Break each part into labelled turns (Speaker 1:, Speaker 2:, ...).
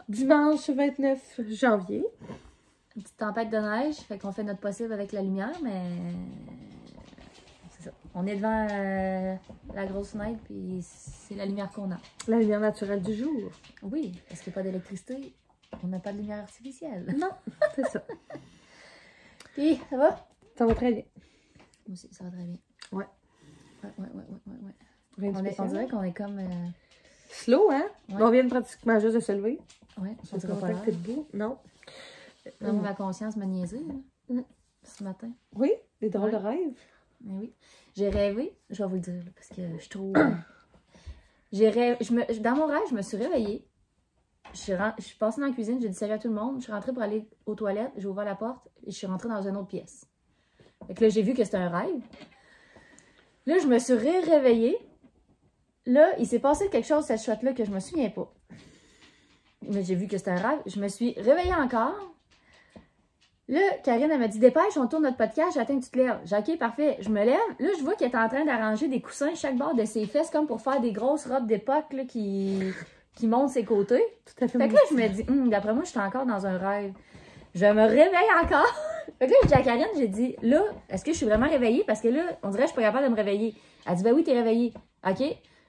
Speaker 1: dimanche 29 janvier.
Speaker 2: Une petite tempête de neige, fait qu'on fait notre possible avec la lumière, mais c'est ça. On est devant la grosse fenêtre, puis c'est la lumière qu'on a.
Speaker 1: La lumière naturelle du jour.
Speaker 2: Oui, parce qu'il n'y a pas d'électricité, on n'a pas de lumière artificielle.
Speaker 1: Non, c'est ça.
Speaker 2: Puis, ça va?
Speaker 1: Ça va très bien.
Speaker 2: Moi aussi, ça va très bien.
Speaker 1: Ouais.
Speaker 2: Ouais.
Speaker 1: Rien de
Speaker 2: On
Speaker 1: spécial.
Speaker 2: dirait qu'on est comme...
Speaker 1: Slow, hein?
Speaker 2: Ouais.
Speaker 1: On vient pratiquement juste de se lever.
Speaker 2: Ouais,
Speaker 1: On
Speaker 2: on
Speaker 1: se
Speaker 2: dirait pas
Speaker 1: contacte
Speaker 2: l'heure.
Speaker 1: debout. Non.
Speaker 2: Moi, ma conscience m'a niaisé,
Speaker 1: Mm.
Speaker 2: ce matin.
Speaker 1: Oui, des drôles
Speaker 2: Ouais.
Speaker 1: de rêves.
Speaker 2: Mais oui. J'ai rêvé, je vais vous le dire, là, parce que je suis trop... J'ai rêvé... Dans mon rêve, je me suis réveillée. Je suis passée dans la cuisine, j'ai dit salut à tout le monde. Je suis rentrée pour aller aux toilettes, j'ai ouvert la porte et je suis rentrée dans une autre pièce. Fait que là, j'ai vu que c'était un rêve. Là, je me suis réveillée. Là, il s'est passé quelque chose, cette shot-là, que je me souviens pas. Mais j'ai vu que c'était un rêve. Je me suis réveillée encore. Là, Karine, elle m'a dit, dépêche, on tourne notre podcast, j'attends que tu te lèves. J'ai dit, OK, parfait. Je me lève. Là, je vois qu'elle est en train d'arranger des coussins chaque bord de ses fesses, comme pour faire des grosses robes d'époque là, qui montent ses côtés.
Speaker 1: Tout à fait.
Speaker 2: Fait que là, je me dis, d'après moi, je suis encore dans un rêve. Je me réveille encore. Fait que là, j'ai dit à Karine, j'ai dit, là, est-ce que je suis vraiment réveillée? Parce que là, on dirait que je suis pas capable de me réveiller. Elle dit, ben oui, t'es réveillée. OK?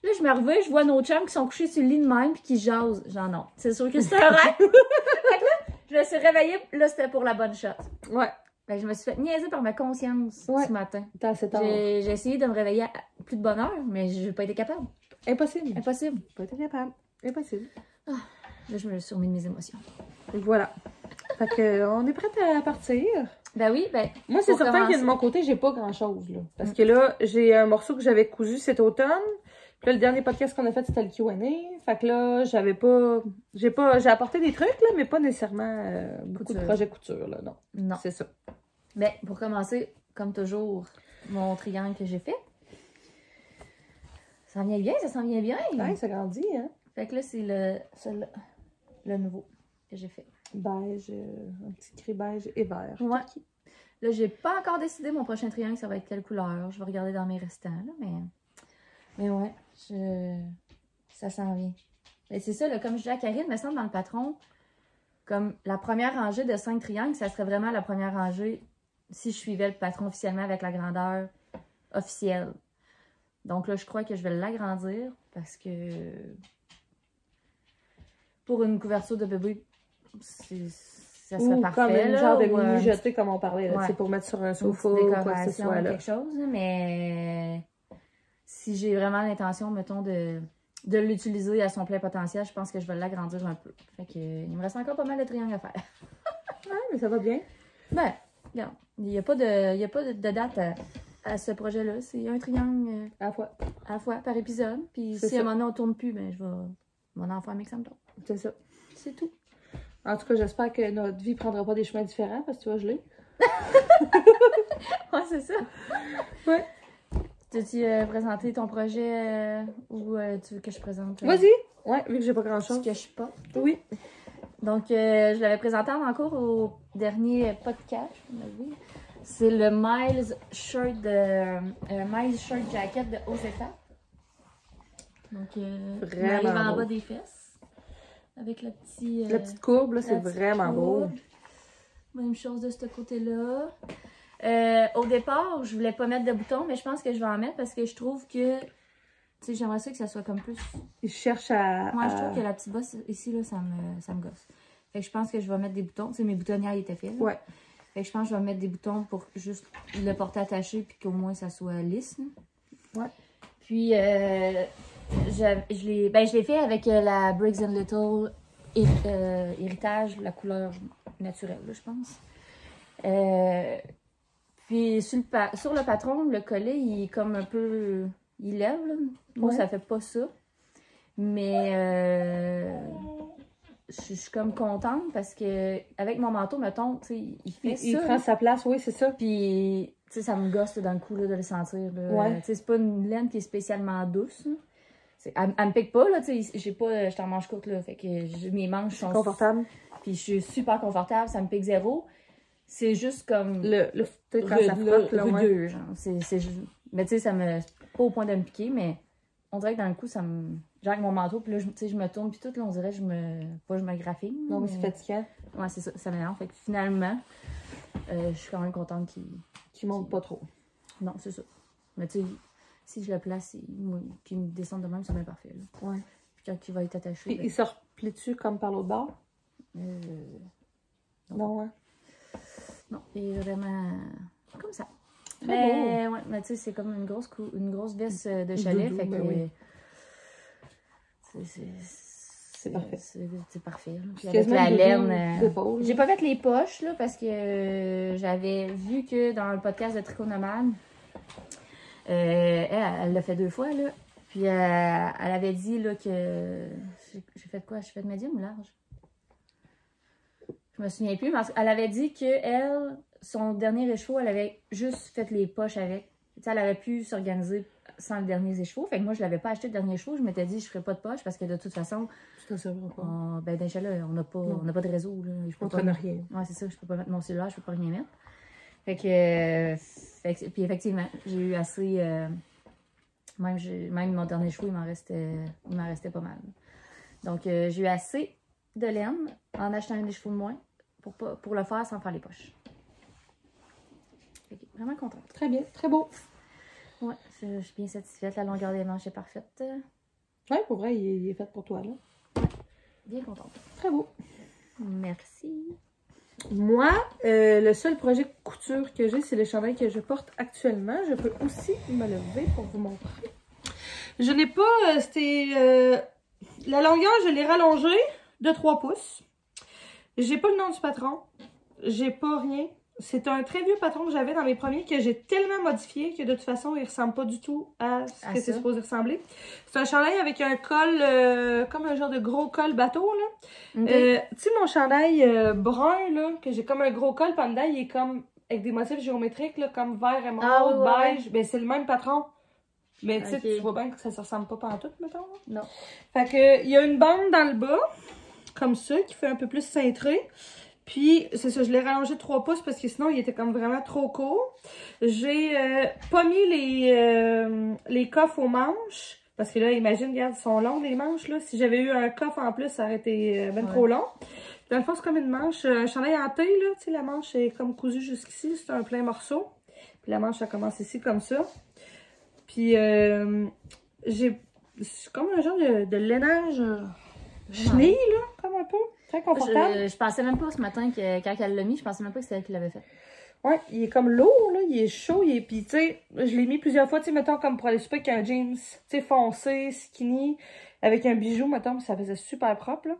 Speaker 2: Là, je me réveille, je vois nos chums qui sont couchés sur le lit de même puis qui jasent. Genre, non. C'est sûr que c'est un rêve. Fait que là, je me suis réveillée. Là, c'était pour la bonne shot.
Speaker 1: Ouais.
Speaker 2: Fait que je me suis fait niaiser par ma conscience ce matin.
Speaker 1: T'as assez tard.
Speaker 2: J'ai essayé de me réveiller à plus de bonne heure, mais j'ai pas été capable.
Speaker 1: Impossible.
Speaker 2: Impossible.
Speaker 1: Pas été capable. Impossible.
Speaker 2: Là, je me suis remis de mes émotions.
Speaker 1: Voilà. Fait que, on est prête à partir.
Speaker 2: Ben oui, ben.
Speaker 1: Moi, c'est
Speaker 2: pour
Speaker 1: certain que
Speaker 2: commencer.
Speaker 1: de mon côté, j'ai pas grand-chose, là. Parce que là, j'ai un morceau que j'avais cousu cet automne. Puis là, le dernier podcast qu'on a fait, c'était le Q&A. Fait que là, j'ai apporté des trucs, là, mais pas nécessairement beaucoup de
Speaker 2: Couture.
Speaker 1: projets couture, là, non.
Speaker 2: Non.
Speaker 1: C'est ça.
Speaker 2: Ben, pour commencer, comme toujours, mon triangle que j'ai fait. Ça s'en vient bien, ça s'en vient bien.
Speaker 1: Ouais, ça grandit, hein.
Speaker 2: Fait que là, c'est celui-là, le nouveau que j'ai fait.
Speaker 1: Beige, un petit gris beige et vert.
Speaker 2: Ouais. Là, j'ai pas encore décidé mon prochain triangle, ça va être quelle couleur. Je vais regarder dans mes restants, là, mais ouais, ça s'en vient. Mais c'est ça, là, comme je dis à Karine, me semble dans le patron, comme la première rangée de 5 triangles, ça serait vraiment la première rangée si je suivais le patron officiellement avec la grandeur officielle. Donc là, je crois que je vais l'agrandir parce que pour une couverture de bébé, ça serait
Speaker 1: Ou
Speaker 2: parfait.
Speaker 1: comme une
Speaker 2: là,
Speaker 1: genre de
Speaker 2: ou,
Speaker 1: mini-jeté, comme on parlait, là.
Speaker 2: ouais.
Speaker 1: C'est pour mettre sur un
Speaker 2: une
Speaker 1: sofa
Speaker 2: petite
Speaker 1: ou quoi que ce
Speaker 2: décoration,
Speaker 1: soit, là.
Speaker 2: quelque chose, mais si j'ai vraiment l'intention, mettons, de l'utiliser à son plein potentiel, je pense que je vais l'agrandir un peu. Fait que il me reste encore pas mal de triangles à faire.
Speaker 1: Ouais, mais ça va bien.
Speaker 2: Ben, regarde, il n'y a pas de date à ce projet-là. C'est un triangle
Speaker 1: À la fois.
Speaker 2: à la fois par épisode. Puis
Speaker 1: C'est
Speaker 2: si à un
Speaker 1: ça.
Speaker 2: moment donné on tourne plus, ben je vais m'en en faire un mec ça me tombe.
Speaker 1: C'est ça.
Speaker 2: C'est tout.
Speaker 1: En tout cas, j'espère que notre vie prendra pas des chemins différents parce que tu vas geler.
Speaker 2: Ouais, c'est ça.
Speaker 1: Ouais.
Speaker 2: T'as-tu présenté ton projet ou tu veux que je présente
Speaker 1: Vas-y. Ouais, vu que j'ai pas
Speaker 2: ce
Speaker 1: grand-chose.
Speaker 2: que je suis pas?
Speaker 1: Oui.
Speaker 2: Donc, je l'avais présenté en cours au dernier podcast. C'est le Miles Shirt Jacket de Osefa. Donc, il
Speaker 1: Vraiment
Speaker 2: arrive en
Speaker 1: beau.
Speaker 2: bas des fesses. Avec la petite...
Speaker 1: La petite courbe, là, c'est
Speaker 2: la petite
Speaker 1: vraiment beau.
Speaker 2: courbe. Même chose de ce côté-là. Au départ, je voulais pas mettre de boutons, mais je pense que je vais en mettre parce que je trouve que... Tu sais, j'aimerais ça que ça soit comme plus...
Speaker 1: Il cherche à...
Speaker 2: Moi, je trouve que la petite bosse ici, là, ça me gosse. Fait que je pense que je vais mettre des boutons. Tu sais, mes boutonnières étaient faits. Là.
Speaker 1: Ouais.
Speaker 2: Fait que je pense que je vais mettre des boutons pour juste le porter attaché puis qu'au moins ça soit lisse. Là.
Speaker 1: Ouais.
Speaker 2: Puis, je l'ai fait avec la Briggs Little héritage, la couleur naturelle, là, je pense. Puis, sur le patron, le collet, il est comme un peu... Il lève, là. Moi,
Speaker 1: Ouais.
Speaker 2: ça fait pas ça. Mais je suis comme contente parce que avec mon manteau, mettons, tu sais, il fait
Speaker 1: Il
Speaker 2: ça.
Speaker 1: prend
Speaker 2: là.
Speaker 1: sa place, oui, c'est ça.
Speaker 2: Puis, tu sais, ça me gosse là, dans le cou là, de le sentir. Là.
Speaker 1: Ouais.
Speaker 2: Tu sais, c'est pas une laine qui est spécialement douce. Là. Elle me pique pas, là, tu sais, je suis en manche courte, là, fait que mes manches sont...
Speaker 1: Confortable.
Speaker 2: Puis je suis super confortable, ça me pique zéro. C'est juste comme...
Speaker 1: Peut-être quand ça frotte, là, ouais.
Speaker 2: rugueux, genre. Mais tu sais, ça me... pas au point de me piquer, mais on dirait que dans le coup, ça me genre avec mon manteau, puis là, tu sais, je me tourne, puis tout, là, on dirait, je me graphine.
Speaker 1: Non, mais c'est fatigant.
Speaker 2: Ouais, c'est ça, ça m'énerve. Fait que finalement, je suis quand même contente
Speaker 1: Qui monte pas trop.
Speaker 2: Non, c'est ça. Mais tu sais, si je le place, qu'il me descende de même, c'est bien parfait, là.
Speaker 1: Ouais.
Speaker 2: Puis quand il va être attaché...
Speaker 1: Puis
Speaker 2: ben...
Speaker 1: il se replie-tu comme par l'autre bord? Non, hein?
Speaker 2: Non, il est vraiment comme ça.
Speaker 1: Très
Speaker 2: mais ouais, mais tu sais, c'est comme une grosse veste de chalet,
Speaker 1: Doudou,
Speaker 2: fait que...
Speaker 1: oui.
Speaker 2: C'est
Speaker 1: parfait.
Speaker 2: C'est parfait. Là. Puis avec la laine...
Speaker 1: J'ai
Speaker 2: pas fait les poches, là, parce que j'avais vu que dans le podcast de Tricot Nomade, elle l'a fait 2 fois, là. Puis elle avait dit, là, que... J'ai fait quoi? J'ai fait médium ou large? Je me souviens plus, mais elle avait dit que elle, son dernier écheveau, elle avait juste fait les poches avec. Tu sais, elle aurait pu s'organiser sans le dernier écheveau. Fait que moi, je l'avais pas acheté le dernier écheveau. Je m'étais dit, je ferais pas de poche parce que de toute façon,
Speaker 1: tu t'en serviras pas.
Speaker 2: Ben déjà là, on n'a pas de réseau. Là.
Speaker 1: On traîne rien.
Speaker 2: Ouais, c'est ça. Je peux pas mettre mon cellulaire, je peux pas rien mettre. Fait que puis effectivement, j'ai eu assez. Même mon dernier écheveau, il m'en restait pas mal. Donc, j'ai eu assez de laine en achetant un écheveau de moins pour le faire sans faire les poches. Vraiment contente.
Speaker 1: Très bien, très beau.
Speaker 2: Ouais, je suis bien satisfaite. La longueur des manches est parfaite.
Speaker 1: Ouais, pour vrai, il est fait pour toi, là.
Speaker 2: Bien contente.
Speaker 1: Très beau.
Speaker 2: Merci.
Speaker 1: Moi, le seul projet couture que j'ai, c'est le chandail que je porte actuellement. Je peux aussi me lever pour vous montrer. Je n'ai pas... la longueur, je l'ai rallongée de 3 pouces. J'ai pas le nom du patron. J'ai pas rien. C'est un très vieux patron que j'avais dans mes premiers que j'ai tellement modifié que de toute façon, il ressemble pas du tout à ce que c'est supposé ressembler. C'est un chandail avec un col, comme un genre de gros col bateau, là. Okay. Tu sais, mon chandail brun, là, que j'ai comme un gros col, puis en dedans, il est comme avec des motifs géométriques, là, comme vert, émeraude, beige. Ben, c'est le même patron. Mais tu sais, tu vois bien que ça se ressemble pas pantoute, mettons. Là.
Speaker 2: Non.
Speaker 1: Fait que, il y a une bande dans le bas, comme ça, qui fait un peu plus cintré. Puis, c'est ça, je l'ai rallongé de 3 pouces parce que sinon, il était comme vraiment trop court. J'ai pas mis les coffres aux manches. Parce que là, imagine, regarde, ils sont longs les manches, là. Si j'avais eu un coffre en plus, ça aurait été ben trop long. Dans le fond, c'est comme une manche, un chandail en T, là. Tu sais, la manche est comme cousue jusqu'ici. C'est un plein morceau. Puis la manche, ça commence ici, comme ça. Puis, j'ai comme un genre de lainage chenille, là, comme un peu. Très confortable.
Speaker 2: Je pensais même pas ce matin que quand elle l'a mis, je pensais même pas que c'était elle qui l'avait fait.
Speaker 1: Ouais, il est comme lourd, là, il est chaud, puis tu sais, je l'ai mis plusieurs fois, tu sais, mettons, comme pour aller super avec un jeans, tu sais, foncé, skinny, avec un bijou, mettons, ça faisait super propre, là.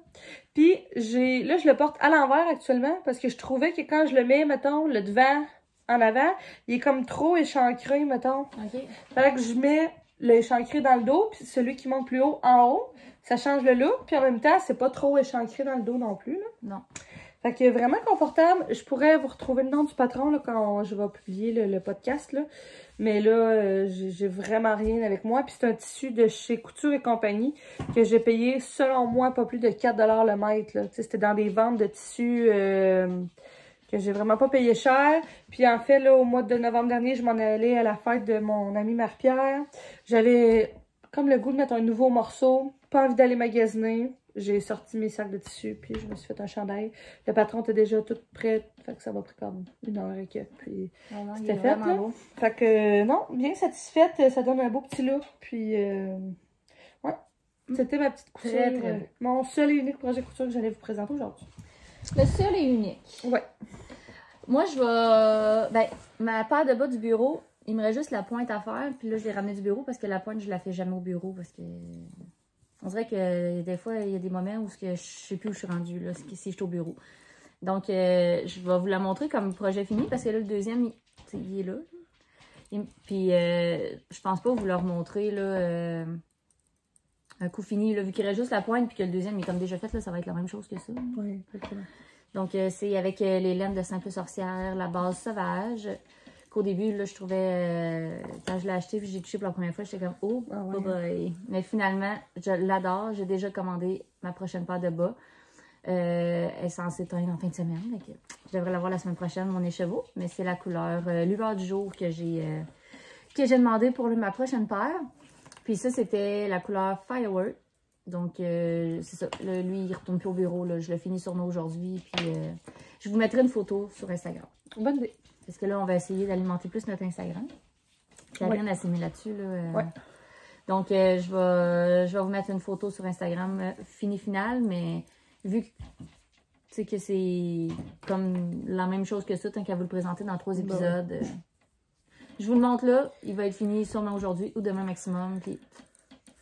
Speaker 1: Puis, là, je le porte à l'envers actuellement, parce que je trouvais que quand je le mets, mettons, le devant en avant, il est comme trop échancré, mettons.
Speaker 2: OK.
Speaker 1: Fait que je mets le échancré dans le dos, puis celui qui monte plus haut en haut. Ça change le look, puis en même temps, c'est pas trop échancré dans le dos non plus, là.
Speaker 2: Non.
Speaker 1: Fait que vraiment confortable. Je pourrais vous retrouver le nom du patron, là, quand je vais publier le podcast, là. Mais là, j'ai vraiment rien avec moi. Puis c'est un tissu de chez Couture et compagnie que j'ai payé, selon moi, pas plus de 4 $ le mètre, là. Tu sais, c'était dans des ventes de tissus que j'ai vraiment pas payé cher. Puis en fait, là, au mois de novembre dernier, je m'en allais à la fête de mon amie Marie-Pierre. J'avais comme le goût de mettre un nouveau morceau. Pas envie d'aller magasiner. J'ai sorti mes sacs de tissu, puis je me suis fait un chandail. Le patron était déjà tout prêt, fait que ça m'a pris comme 1 heure et quelques, puis c'était fait, là. Beau. Fait que, non, bien satisfaite, ça donne un beau petit look, puis ouais, c'était ma petite couture.
Speaker 2: Très, très beau.
Speaker 1: Mon seul et unique projet couture que j'allais vous présenter aujourd'hui.
Speaker 2: Le seul et unique.
Speaker 1: Ouais.
Speaker 2: Moi, je vais, ben, ma paire de bas du bureau, il me reste juste la pointe à faire, puis là, je l'ai ramenée du bureau parce que la pointe, je la fais jamais au bureau, parce que... On dirait que des fois, il y a des moments où je sais plus où je suis rendue, là, si je suis au bureau. Donc, je vais vous la montrer comme projet fini, parce que là, le deuxième, il est là. Puis, je pense pas vous le remontrer, là, un coup fini, là, vu qu'il reste juste la pointe, puis que le deuxième est comme déjà fait, là, ça va être la même chose que ça.
Speaker 1: Oui, exactement.
Speaker 2: Donc, c'est avec les laines de Simple Sorcière, la base sauvage. Qu'au début, là, je trouvais, quand je l'ai acheté puis j'ai touché pour la première fois, j'étais comme, oh, boy. Mais finalement, je l'adore. J'ai déjà commandé ma prochaine paire de bas. Elle est censée teindre en fin de semaine. Donc, je devrais l'avoir la semaine prochaine, mon écheveau. Mais c'est la couleur lueur du jour que j'ai demandé pour ma prochaine paire. Puis ça, c'était la couleur Firework. Donc, c'est ça. Là, lui, il retourne plus au bureau. Là. Je le finis sur nous aujourd'hui. Puis, je vous mettrai une photo sur Instagram.
Speaker 1: Bonne idée.
Speaker 2: Parce que là, on va essayer d'alimenter plus notre Instagram. Karine a s'est mis là-dessus. Là,
Speaker 1: Ouais.
Speaker 2: Donc, je vais vous mettre une photo sur Instagram finale, mais vu que c'est comme la même chose que ça, tant qu'à vous le présenter dans 3 épisodes, je vous le montre là. Il va être fini sûrement aujourd'hui ou demain maximum. Puis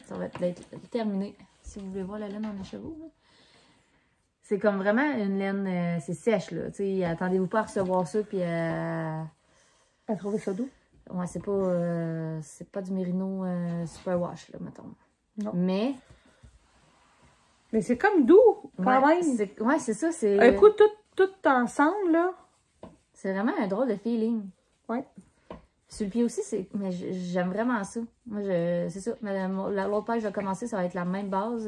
Speaker 2: ça va être terminé. Si vous voulez voir la laine en écheveau. C'est comme vraiment une laine, c'est sèche là. T'sais, attendez-vous pas à recevoir ça puis à
Speaker 1: trouver ça doux.
Speaker 2: Ouais, c'est pas du Merino Superwash, là, mettons.
Speaker 1: Non.
Speaker 2: Mais
Speaker 1: c'est comme doux, quand même.
Speaker 2: Ouais, c'est ça.
Speaker 1: Un coup, tout ensemble, là.
Speaker 2: C'est vraiment un drôle de feeling.
Speaker 1: Ouais.
Speaker 2: Sur le pied aussi, mais j'aime vraiment ça. Moi, c'est ça. L'autre paire que je vais commencer, ça va être la même base.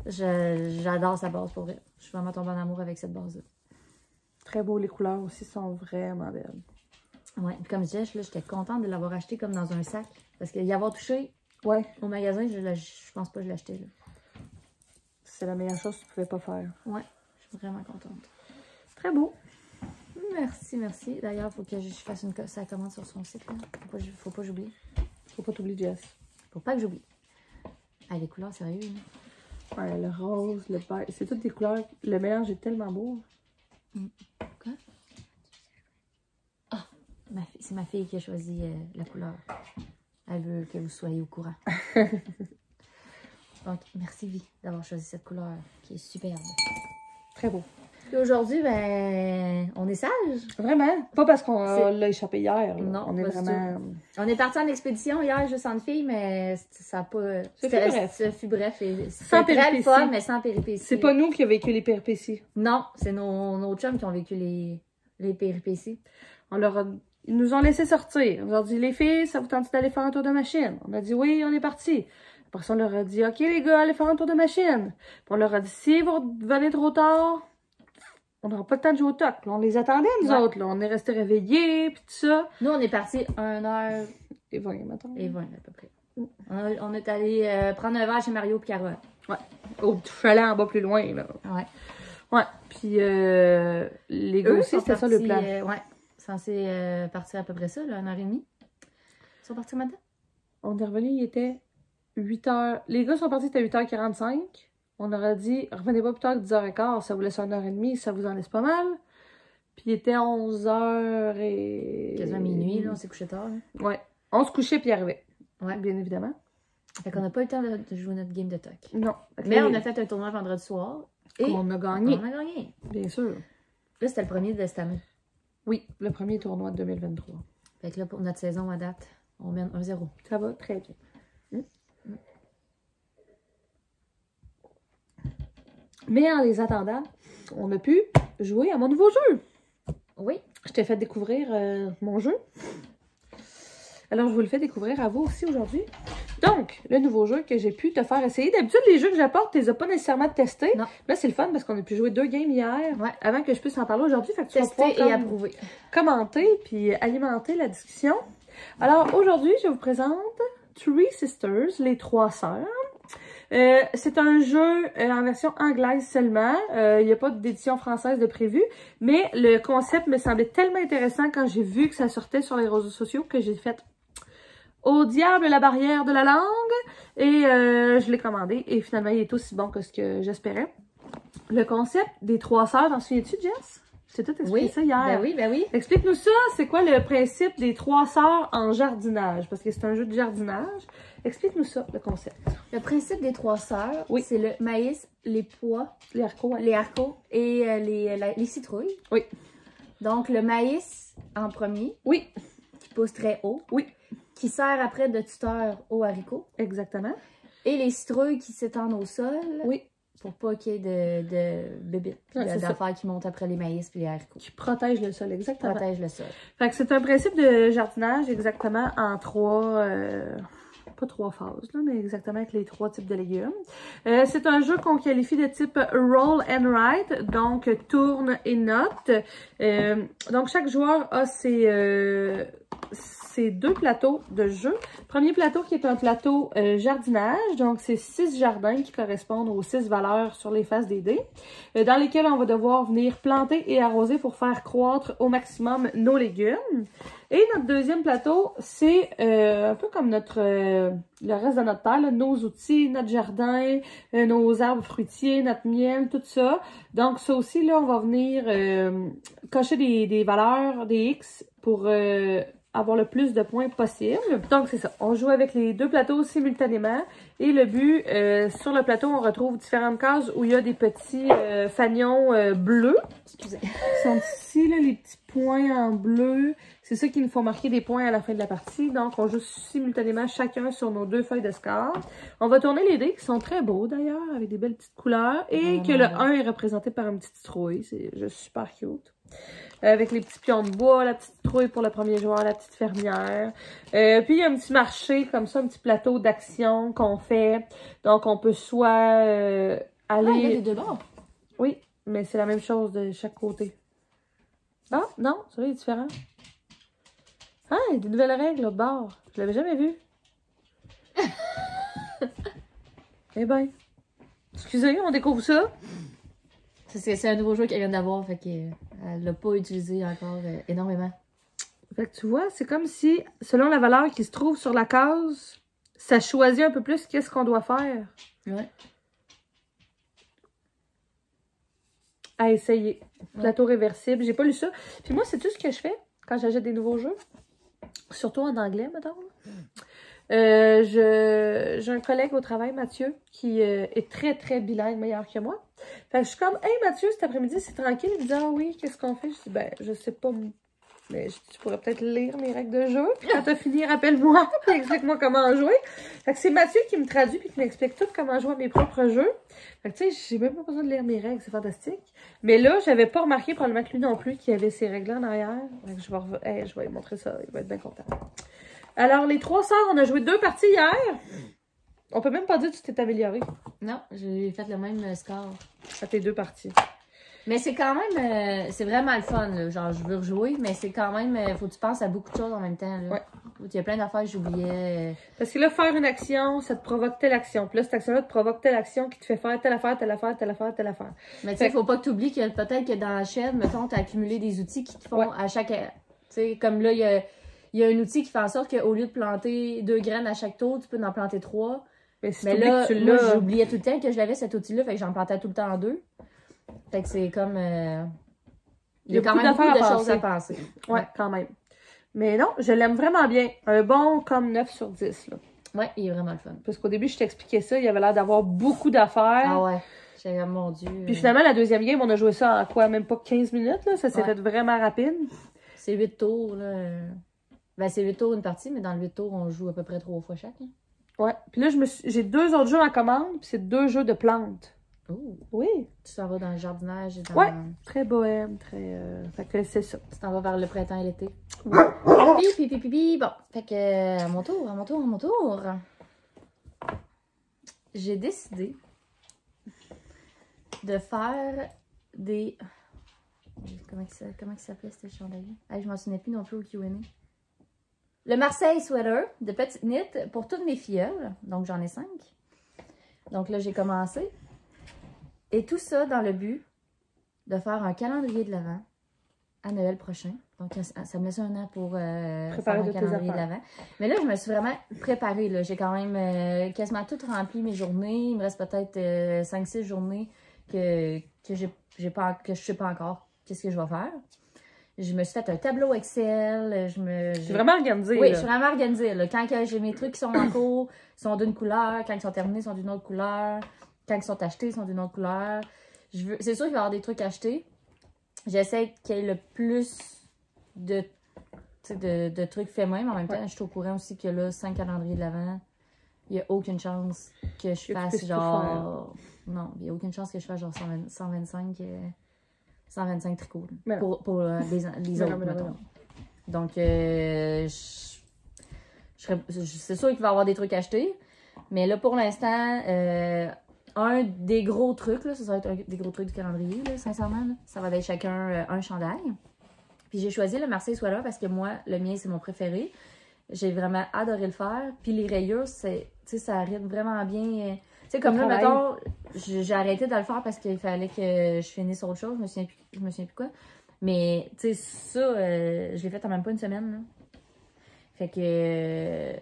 Speaker 2: J'adore sa base, pour vrai. Je suis vraiment tombée en amour avec cette base-là.
Speaker 1: Très beau, les couleurs aussi sont vraiment belles.
Speaker 2: Ouais, puis comme je disais, j'étais contente de l'avoir acheté comme dans un sac. Parce qu'y avoir touché au magasin, je pense pas que je l'ai acheté. Là.
Speaker 1: C'est la meilleure chose que tu pouvais pas faire.
Speaker 2: Ouais, je suis vraiment contente.
Speaker 1: Très beau.
Speaker 2: Merci, merci. D'ailleurs, il faut que je fasse sa commande sur son site. Là. Faut pas que j'oublie.
Speaker 1: Faut pas t'oublier, Jess.
Speaker 2: Faut pas que j'oublie. Ah, les couleurs, sérieux. Hein?
Speaker 1: Ouais, le rose, le vert. C'est toutes des couleurs. Le mélange est tellement beau.
Speaker 2: Quoi? Ah, c'est ma fille qui a choisi la couleur. Elle veut que vous soyez au courant. Donc, merci Vie d'avoir choisi cette couleur qui est superbe.
Speaker 1: Très beau.
Speaker 2: Et aujourd'hui, ben, on est sage.
Speaker 1: Vraiment. Pas parce qu'on l'a échappé hier. Là.
Speaker 2: Non,
Speaker 1: on est vraiment...
Speaker 2: On est parti en expédition hier juste en filles, mais ça n'a pas... Ça fut bref.
Speaker 1: Sans
Speaker 2: très
Speaker 1: péripéties.
Speaker 2: fun, mais sans péripéties.
Speaker 1: C'est pas nous qui avons vécu les péripéties.
Speaker 2: Non, c'est nos chums qui ont vécu les péripéties.
Speaker 1: Ils nous ont laissé sortir. On leur a dit, les filles, ça vous tente d'aller faire un tour de machine? On a dit, oui, on est parti. Après ça, on leur a dit, OK, les gars, allez faire un tour de machine. Puis on leur a dit, si vous venez trop tard, on n'aura pas le temps de jouer au toc. Là, on les attendait, nous autres. Là. On est restés réveillés, puis tout ça.
Speaker 2: Nous, on est partis 1h20,
Speaker 1: maintenant.
Speaker 2: Et 20, à peu près. On est allé prendre un verre chez Mario et Carole.
Speaker 1: Ouais. Au chalet en bas plus loin, là.
Speaker 2: Ouais.
Speaker 1: Ouais. Puis, les gars aussi, c'était ça le plan.
Speaker 2: Ouais. Censé partir à peu près ça, là, 1h30. Ils sont partis maintenant?
Speaker 1: On est revenu, il était 8h. Les gars sont partis, c'était 8h45. On leur a dit, revenez pas plus tard que 10h15, ça vous laisse 1h30, ça vous en laisse pas mal. Puis il était 11h et...
Speaker 2: Quasiment minuit, là, on s'est couché tard. Là.
Speaker 1: Ouais. On se couchait puis il arrivait.
Speaker 2: Ouais.
Speaker 1: Bien évidemment.
Speaker 2: Fait qu'on n'a pas eu le temps de jouer notre game de toc.
Speaker 1: Non.
Speaker 2: Mais on a fait un tournoi vendredi soir. Et
Speaker 1: on a gagné.
Speaker 2: On a gagné.
Speaker 1: Bien sûr.
Speaker 2: Là, c'était le premier de cette année.
Speaker 1: Oui, le premier tournoi de 2023.
Speaker 2: Fait que là, pour notre saison à date, on mène 1-0.
Speaker 1: Ça va très bien. Mais en les attendant, on a pu jouer à mon nouveau jeu.
Speaker 2: Oui.
Speaker 1: Je t'ai fait découvrir mon jeu. Alors, je vous le fais découvrir à vous aussi aujourd'hui. Donc, le nouveau jeu que j'ai pu te faire essayer. D'habitude, les jeux que j'apporte, tu les as pas nécessairement testés.
Speaker 2: Non.
Speaker 1: Là, c'est le fun parce qu'on a pu jouer 2 games hier avant que je puisse en parler aujourd'hui. Fait que
Speaker 2: tester et approuver.
Speaker 1: Commenter puis alimenter la discussion. Alors, aujourd'hui, je vous présente Three Sisters, les 3 sœurs. C'est un jeu en version anglaise seulement. Il n'y a pas d'édition française de prévu. Mais le concept me semblait tellement intéressant quand j'ai vu que ça sortait sur les réseaux sociaux que j'ai fait au diable la barrière de la langue. Et je l'ai commandé. Et finalement, il est aussi bon que ce que j'espérais. Le concept des 3 sœurs, t'en souviens-tu, Jess? J'ai tout expliqué ça hier.
Speaker 2: Ben oui.
Speaker 1: Explique-nous ça. C'est quoi le principe des 3 sœurs en jardinage? Parce que c'est un jeu de jardinage. Explique-nous ça, le concept.
Speaker 2: Le principe des 3 sœurs, c'est le maïs, les pois,
Speaker 1: les haricots,
Speaker 2: et les citrouilles.
Speaker 1: Oui.
Speaker 2: Donc, le maïs en premier.
Speaker 1: Oui.
Speaker 2: Qui pousse très haut.
Speaker 1: Oui.
Speaker 2: Qui sert après de tuteur aux haricots.
Speaker 1: Exactement.
Speaker 2: Et les citrouilles qui s'étendent au sol.
Speaker 1: Oui.
Speaker 2: Pour pas qu'il y ait de bébites, d'affaires qui montent après les maïs et les haricots.
Speaker 1: Qui protègent le sol, exactement.
Speaker 2: Protège le sol.
Speaker 1: Fait que c'est un principe de jardinage exactement en 3... pas 3 phases, là, mais exactement avec les 3 types de légumes. C'est un jeu qu'on qualifie de type roll and write, donc tourne et note. Donc chaque joueur a ses c'est 2 plateaux de jeu. Premier plateau qui est un plateau jardinage, donc c'est 6 jardins qui correspondent aux 6 valeurs sur les faces des dés, dans lesquels on va devoir venir planter et arroser pour faire croître au maximum nos légumes. Et notre deuxième plateau, c'est un peu comme le reste de notre terre, là, nos outils, notre jardin, nos arbres fruitiers, notre miel, tout ça. Donc ça aussi, là, on va venir cocher des valeurs, des X pour avoir le plus de points possible. Donc c'est ça, on joue avec les 2 plateaux simultanément. Et le but, sur le plateau, on retrouve différentes cases où il y a des petits fanions bleus.
Speaker 2: Excusez.
Speaker 1: Ils sont ici, là, les petits points en bleu. C'est ça qui nous font marquer des points à la fin de la partie. Donc, on joue simultanément chacun sur nos 2 feuilles de score. On va tourner les dés, qui sont très beaux d'ailleurs, avec des belles petites couleurs. Et que le 1 est représenté par une petite citrouille. C'est juste super cute. Avec les petits pions de bois, la petite citrouille pour le premier joueur, la petite fermière. Puis, il y a un petit marché, comme ça, un petit plateau d'action qu'on fait. Donc, on peut soit aller...
Speaker 2: Ah, il y a les 2 bords.
Speaker 1: Oui, mais c'est la même chose de chaque côté. Ah, non, ça est différent. Ah, il y a des nouvelles règles au bord. Je l'avais jamais vu. Eh ben, excusez, on découvre ça.
Speaker 2: C'est un nouveau jeu qu'elle vient d'avoir, fait qu'elle l'a pas utilisé encore énormément.
Speaker 1: Fait que tu vois, c'est comme si, selon la valeur qui se trouve sur la case, ça choisit un peu plus qu'est-ce qu'on doit faire.
Speaker 2: Ouais.
Speaker 1: À essayer. Plateau réversible, j'ai pas lu ça. Puis moi, c'est tout ce que je fais quand j'achète des nouveaux jeux. Surtout en anglais, mettons. J'ai un collègue au travail, Mathieu, qui est très, très bilingue, meilleur que moi. Fait que je suis comme, hey Mathieu, cet après-midi, c'est tranquille. Il me dit, ah oui, qu'est-ce qu'on fait? Je dis, ben, je sais pas, mais tu pourrais peut-être lire mes règles de jeu. Puis quand t'as fini, rappelle-moi, puis explique-moi comment jouer. Fait que c'est Mathieu qui me traduit puis qui m'explique tout comment jouer à mes propres jeux. Fait que tu sais, j'ai même pas besoin de lire mes règles, c'est fantastique. Mais là, j'avais pas remarqué, probablement que lui non plus, qu'il y avait ces règles-là en arrière. Fait que je vais lui montrer ça, il va être bien content. Alors, les 3 sœurs, on a joué 2 parties hier. On peut même pas dire que tu t'es amélioré
Speaker 2: Non, j'ai fait le même score.
Speaker 1: à tes 2 parties.
Speaker 2: Mais c'est quand même, c'est vraiment le fun, là. Genre je veux rejouer, mais c'est quand même, faut que tu penses à beaucoup de choses en même temps, là.
Speaker 1: Ouais.
Speaker 2: Il y a plein d'affaires que j'oubliais.
Speaker 1: Parce que là, faire une action, ça te provoque telle action. Puis là, cette action-là te provoque telle action qui te fait faire telle affaire, telle affaire, telle affaire, telle affaire.
Speaker 2: Mais tu sais, faut pas que tu oublies que peut-être que dans la chaîne, mettons, t'as accumulé des outils qui te font à chaque... Tu sais, comme là, il y a un outil qui fait en sorte qu'au lieu de planter 2 graines à chaque tour, tu peux en planter 3.
Speaker 1: Mais, si
Speaker 2: mais là, moi, j'oubliais tout le temps que je l'avais cet outil-là, fait que j'en plantais tout le temps en 2. Fait que c'est comme... il y a quand même beaucoup de choses à penser.
Speaker 1: Ouais, quand même. Mais non, je l'aime vraiment bien. Un bon comme 9 sur 10, là.
Speaker 2: Ouais, il est vraiment le fun.
Speaker 1: Parce qu'au début, je t'expliquais ça, il avait l'air d'avoir beaucoup d'affaires.
Speaker 2: Ah ouais. J'étais comme, mon Dieu.
Speaker 1: Puis finalement, la deuxième game, on a joué ça en quoi? Même pas 15 minutes, là. Ça s'est fait vraiment rapide.
Speaker 2: C'est 8 tours, là. Ben, c'est 8 tours une partie, mais dans le 8 tours, on joue à peu près 3 fois chaque. Hein.
Speaker 1: Ouais. Puis là, j'ai 2 autres jeux en commande, puis c'est 2 jeux de plantes.
Speaker 2: Oh.
Speaker 1: Oui.
Speaker 2: Tu t'en vas dans le jardinage et dans...
Speaker 1: Ouais. Très bohème, très... Fait que c'est ça.
Speaker 2: Tu t'en vas vers le printemps et l'été.
Speaker 1: Ouais.
Speaker 2: Pipi. Bon, fait que à mon tour. J'ai décidé de faire des... Comment il s'appelait ce chandail? Je m'en souvenais plus non plus au Q&A. Le Marseille Sweater de Petite Knit pour toutes mes filleules. Donc, j'en ai 5. Donc là, j'ai commencé. Et tout ça dans le but de faire un calendrier de l'Avent à Noël prochain. Donc, ça me laisse un an pour faire un calendrier de l'Avent. Mais là, je me suis vraiment préparée. J'ai quand même quasiment tout rempli mes journées. Il me reste peut-être 5-6 journées que je sais pas encore qu'est-ce que je vais faire. Je me suis fait un tableau Excel.
Speaker 1: C'est vraiment organisé.
Speaker 2: Oui,
Speaker 1: là.
Speaker 2: je suis vraiment organisée. Là. Quand j'ai mes trucs qui sont en cours, ils sont d'une couleur. Quand ils sont terminés, ils sont d'une autre couleur. Quand ils sont achetés, ils sont d'une autre couleur. C'est sûr qu'il va y avoir des trucs achetés. J'essaie qu'il y ait le plus de trucs faits moi, mais en même temps, je suis au courant aussi que là, 5 calendriers de l'Avent, il n'y a aucune chance que je fasse genre... Non, il n'y a aucune chance que je fasse genre 125 tricots pour les autres, mettons. Donc, c'est sûr qu'il va y avoir des trucs achetés. Mais là, pour l'instant, un des gros trucs, là, ça va être un des gros trucs du calendrier, là, sincèrement. Là, ça va être chacun un chandail. Puis j'ai choisi le Marseille Sweater parce que moi, le mien, c'est mon préféré. J'ai vraiment adoré le faire. Puis les rayures, ça rythme vraiment bien. Tu sais, comme là,
Speaker 1: travail.
Speaker 2: mettons, j'ai arrêté de le faire parce qu'il fallait que je finisse autre chose. Je me souviens plus quoi. Mais, tu sais, ça, je l'ai fait en même pas une semaine, là. Fait que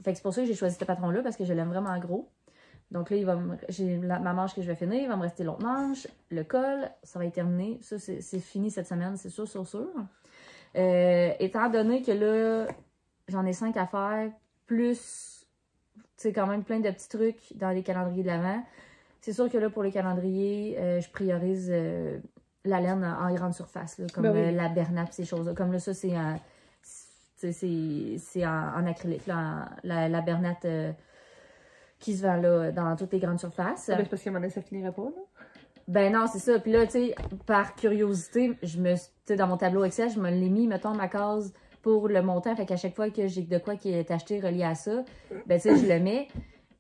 Speaker 2: c'est pour ça que j'ai choisi ce patron-là, parce que je l'aime vraiment gros. Donc là, j'ai ma manche que je vais finir, il va me rester l'autre manche, le col, ça va être terminé. Ça, c'est fini cette semaine, c'est sûr, sûr. Étant donné que là, j'en ai 5 à faire, plus, tu sais, quand même plein de petits trucs dans les calendriers de l'avant. C'est sûr que là, pour les calendriers, je priorise la laine en grande surface, là, comme la Bernat, ces choses-là. Comme là, ça, c'est en acrylique, là, la Bernat qui se vend là dans toutes les grandes surfaces.
Speaker 1: C'est parce qu'à un moment donné, ça finirait pas, là.
Speaker 2: Ben non, c'est ça. Puis là, tu sais, par curiosité, dans mon tableau Excel, je me l'ai mis, mettons, ma case pour le montant. Fait qu'à chaque fois que j'ai de quoi qui est acheté relié à ça, ben tu sais, je le mets.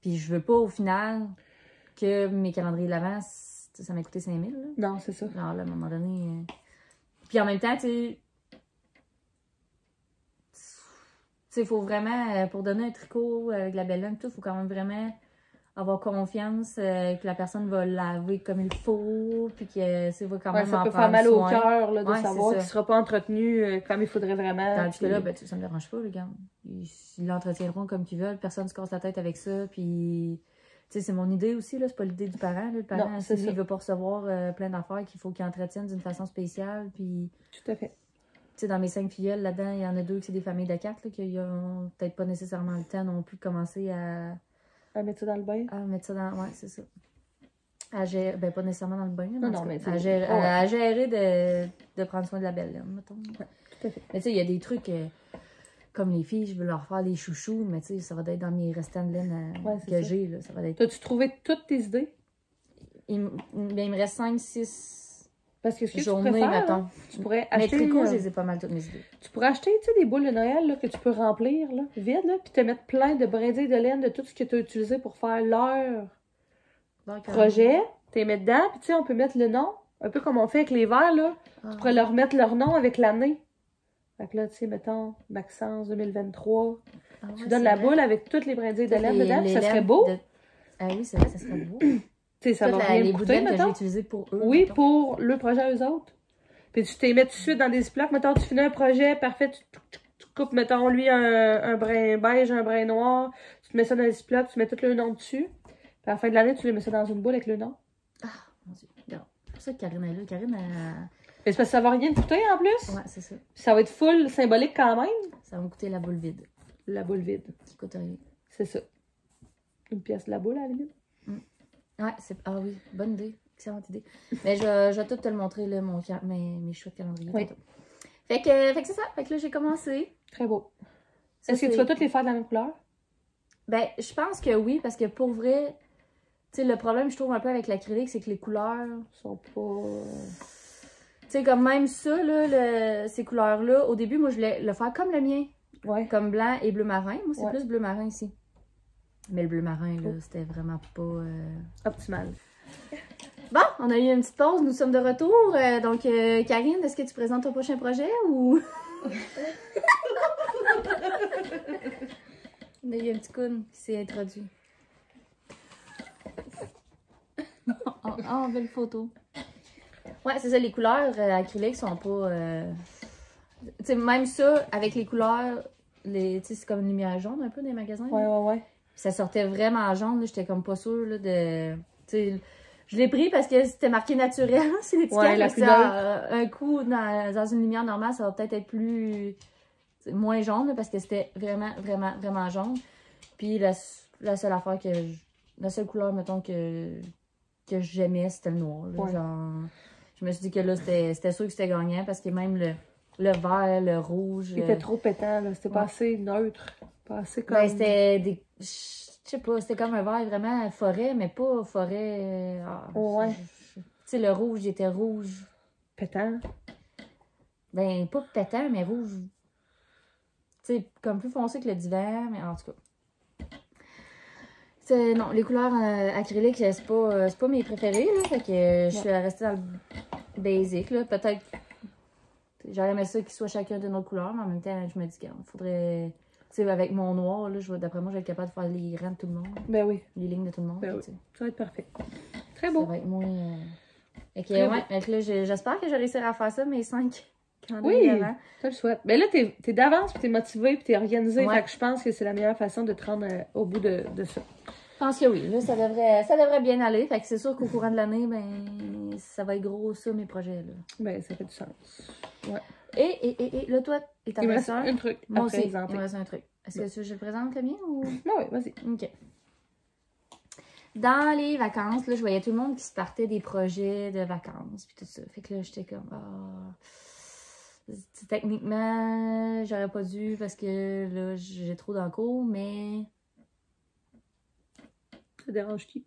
Speaker 2: Puis je veux pas, au final, que mes calendriers de l'avant, ça m'a coûté 5 000. Là.
Speaker 1: Non, c'est ça.
Speaker 2: Alors là, à un moment donné... Puis en même temps, tu sais, il faut vraiment, pour donner un tricot avec la belle laine, il faut quand même vraiment avoir confiance que la personne va laver comme il faut, puis que va quand même
Speaker 1: ça
Speaker 2: en
Speaker 1: peut
Speaker 2: prendre
Speaker 1: faire mal au
Speaker 2: soin.
Speaker 1: cœur là, de
Speaker 2: Ouais,
Speaker 1: savoir qu'il ne sera pas entretenu comme il faudrait vraiment.
Speaker 2: Tandis que là, ben, ça me dérange pas, les gars. Ils l'entretiendront comme qu'ils veulent, personne ne se casse la tête avec ça, puis... Tu sais, c'est mon idée aussi, là, c'est pas l'idée du parent. Là. Le parent,
Speaker 1: non,
Speaker 2: s'il veut pas recevoir plein d'affaires qu'il faut qu'il entretienne d'une façon spéciale, puis...
Speaker 1: Tout à fait.
Speaker 2: Tu sais, dans mes 5 filleuls, là-dedans, il y en a 2 qui c'est des familles de 4, là, qui n'ont peut-être pas nécessairement le temps non plus de commencer à
Speaker 1: mettre ça dans le bain.
Speaker 2: À mettre ça dans... Ouais, c'est ça. À gérer... Ben, pas nécessairement dans le bain, là,
Speaker 1: non, mais
Speaker 2: à gérer de prendre soin de la belle laine, mettons.
Speaker 1: Ouais, tout à fait.
Speaker 2: Mais tu sais, il y a des trucs... comme les filles, je veux leur faire des chouchous, mais tu sais, ça va être dans mes restants de laine que j'ai, là. Ça va être...
Speaker 1: T'as-tu trouvé toutes tes idées?
Speaker 2: Il me reste 5-6
Speaker 1: parce que ce que
Speaker 2: journées,
Speaker 1: tu pourrais faire,
Speaker 2: mettons.
Speaker 1: Tu pourrais
Speaker 2: mais
Speaker 1: acheter...
Speaker 2: tricot, je les ai pas mal toutes mes idées.
Speaker 1: Tu pourrais acheter, tu sais, des boules de Noël là, que tu peux remplir, là, vide, là, puis te mettre plein de brindilles de laine de tout ce que tu as utilisé pour faire leur projet. Tu les mets dedans, puis tu sais, on peut mettre le nom, un peu comme on fait avec les verres, là. Tu pourrais leur mettre leur nom avec l'année. Fait que là, tu sais, mettons, Maxence 2023. Tu donnes la boule avec toutes les brindilles de laine dedans, puis ça serait beau.
Speaker 2: Ah oui, c'est vrai, ça serait beau.
Speaker 1: Tu sais, ça va rien coûter, mettons.
Speaker 2: Que j'ai utilisé pour eux.
Speaker 1: Oui, mettons. Pour le projet à eux autres. Puis tu t'es mets tout de suite dans des ziplocs. Mettons, tu finis un projet, parfait, tu coupes, mettons, lui, un brin beige, un brin noir. Tu te mets ça dans les ziplocs, tu mets tout le nom dessus. Puis à la fin de l'année, tu les mets ça dans une boule avec le nom.
Speaker 2: Ah, mon Dieu. C'est pour ça que Karine est là. Karine,
Speaker 1: mais c'est parce que ça va rien te coûter en plus.
Speaker 2: Ouais, c'est ça.
Speaker 1: Puis ça va être full symbolique quand même.
Speaker 2: Ça va me coûter la boule vide.
Speaker 1: La boule vide.
Speaker 2: Qui coûte rien.
Speaker 1: C'est ça. Une pièce de la boule à la limite.
Speaker 2: Ouais, ah oui, bonne idée. Excellente idée. Mais je vais tout te le montrer, là, mes chouettes calendriers.
Speaker 1: Oui.
Speaker 2: Fait que c'est ça. Fait que là, j'ai commencé.
Speaker 1: Très beau. Est-ce que tu vas toutes les faire de la même couleur?
Speaker 2: Ben, je pense que oui, parce que pour vrai, tu sais, le problème, je trouve un peu avec l'acrylique, c'est que les couleurs
Speaker 1: sont pas...
Speaker 2: Tu sais, comme même ça, là, ces couleurs-là, au début, moi, je voulais le faire comme le mien.
Speaker 1: Ouais.
Speaker 2: Comme blanc et bleu marin. Moi, c'est plus bleu marin ici. Mais le bleu marin, là, c'était vraiment pas...
Speaker 1: optimal.
Speaker 2: Bon, on a eu une petite pause, nous sommes de retour. Donc, Karine, est-ce que tu présentes ton prochain projet ou... On a eu un petit coon qui s'est introduit. Belle photo. Ouais, c'est ça, les couleurs acryliques sont pas... Tu sais, même ça, avec les couleurs, tu sais, c'est comme une lumière jaune un peu dans les magasins.
Speaker 1: Ouais.
Speaker 2: Ça sortait vraiment jaune, j'étais comme pas sûre là, de... Tu sais, je l'ai pris parce que c'était marqué naturel, c'est l'étiquette. Un coup, dans une lumière normale, ça va peut-être être plus... moins jaune, là, parce que c'était vraiment jaune. Puis la seule affaire la seule couleur, mettons, que j'aimais, c'était le noir. Là, genre, je me suis dit que là, c'était sûr que c'était gagnant, parce que même le vert, le rouge...
Speaker 1: Il était trop pétant, là. C'était pas assez neutre. Pas assez comme...
Speaker 2: Ben, c'était des... Je sais pas, c'était comme un vert vraiment forêt, mais pas forêt... Tu sais, le rouge, il était rouge.
Speaker 1: Pétant?
Speaker 2: Ben, pas pétant, mais rouge. Tu sais, comme plus foncé que le divan, mais en tout cas. Non, les couleurs acryliques, c'est pas mes préférées, là. Fait que je suis restée dans le basic, là. Peut-être... J'aurais aimé ça qu'ils soient chacun de notre couleur, mais en même temps, je me dis qu'il faudrait... sais, avec mon noir, là, d'après moi, je vais être capable de faire les rangs de tout le monde.
Speaker 1: Ben oui.
Speaker 2: Les lignes de tout le monde.
Speaker 1: Ben oui.
Speaker 2: Ça
Speaker 1: va être parfait. Très beau.
Speaker 2: Ça va être moins... Fait que là, j'espère que je réussirai à faire ça, mes 5 calendriers d'avant.
Speaker 1: Je le souhaite. Ben là, t'es d'avance, puis t'es motivée, puis t'es organisée.
Speaker 2: Ouais.
Speaker 1: Fait que je pense que c'est la meilleure façon de te rendre au bout de ça.
Speaker 2: Je pense que oui. Là, ça devrait bien aller. Fait que c'est sûr qu'au courant de l'année, ben, ça va être gros, ça, mes projets, là.
Speaker 1: Ben, ça fait du sens. Ouais.
Speaker 2: Et là, toi,
Speaker 1: il me reste un truc.
Speaker 2: Moi aussi, il me reste un truc. Est-ce que je le présente le mien ou...
Speaker 1: Non, oui, vas-y.
Speaker 2: OK. Dans les vacances, là, je voyais tout le monde qui se partait des projets de vacances, puis tout ça. Fait que là, j'étais comme... techniquement, j'aurais pas dû parce que là, j'ai trop dans le cours, mais...
Speaker 1: Ça dérange qui?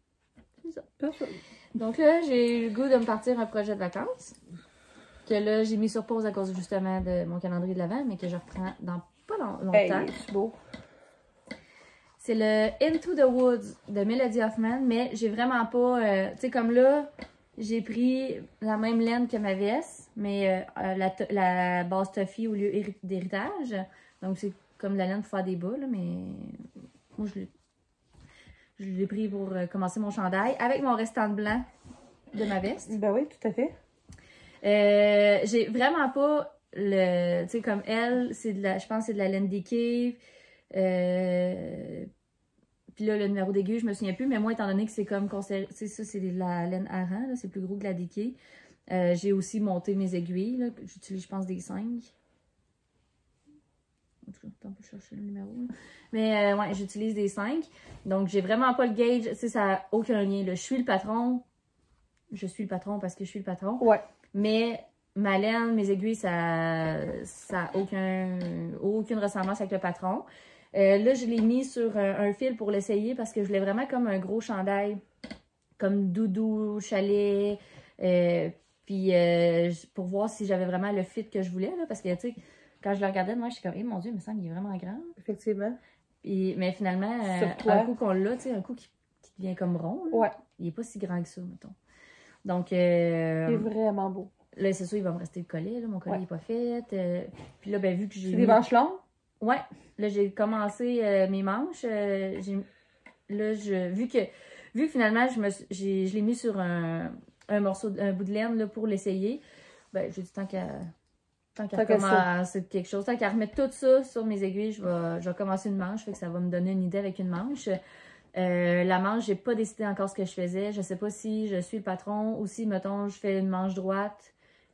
Speaker 2: C'est ça.
Speaker 1: Personne.
Speaker 2: Donc là, j'ai eu le goût de me partir un projet de vacances. Que là, j'ai mis sur pause à cause justement de mon calendrier de l'Avent, mais que je reprends dans pas longtemps.
Speaker 1: Hey, c'est beau.
Speaker 2: C'est le Into the Woods de Melody Hoffman, mais j'ai vraiment pas... tu sais, comme là, j'ai pris la même laine que ma veste, mais la base Toffee au lieu d'héritage. Donc, c'est comme la laine pour faire des bas, là, mais moi, je l'ai pris pour commencer mon chandail avec mon restant de blanc de ma veste.
Speaker 1: Ben oui, tout à fait.
Speaker 2: J'ai vraiment pas le... Tu sais, comme elle, je pense que c'est de la laine d'Ikea. Puis là, le numéro d'aiguille, je me souviens plus, mais moi, étant donné que c'est comme considéré... Tu sais, ça, c'est de la laine Aran, c'est plus gros que la d'Ikea. J'ai aussi monté mes aiguilles, là. J'utilise, je pense, des 5. En tout cas, attends, on peut chercher le numéro, là. Mais ouais, j'utilise des 5. Donc, j'ai vraiment pas le gauge. Tu sais, ça n'a aucun lien, là. Je suis le patron. Je suis le patron parce que je suis le patron.
Speaker 1: Ouais.
Speaker 2: Mais ma laine, mes aiguilles, ça a aucune ressemblance avec le patron. Là, je l'ai mis sur un fil pour l'essayer parce que je voulais vraiment comme un gros chandail. Comme doudou, chalet. Puis pour voir si j'avais vraiment le fit que je voulais. Là, parce que, tu sais, quand je le regardais, moi, j'étais comme, mon Dieu, il me semble qu'il est vraiment grand.
Speaker 1: Effectivement.
Speaker 2: Mais finalement, un coup qu'on l'a, tu sais, un coup qui devient comme rond. Là,
Speaker 1: ouais.
Speaker 2: Il n'est pas si grand que ça, mettons. Donc,
Speaker 1: il est vraiment beau.
Speaker 2: Là, c'est sûr, il va me rester le collet. Là. Mon collet n'est pas fait. Puis là, ben, vu que j'ai.
Speaker 1: C'est des manches longues?
Speaker 2: Ouais. Là, j'ai commencé mes manches. Là, vu que finalement, je l'ai mis sur un bout de laine là, pour l'essayer, ben, j'ai dit tant qu'à commencer quelque chose, tant qu'à remettre tout ça sur mes aiguilles, je vais commencer une manche. Fait que ça va me donner une idée avec une manche. La manche, j'ai pas décidé encore ce que je faisais. Je sais pas si je suis le patron ou si, mettons, je fais une manche droite,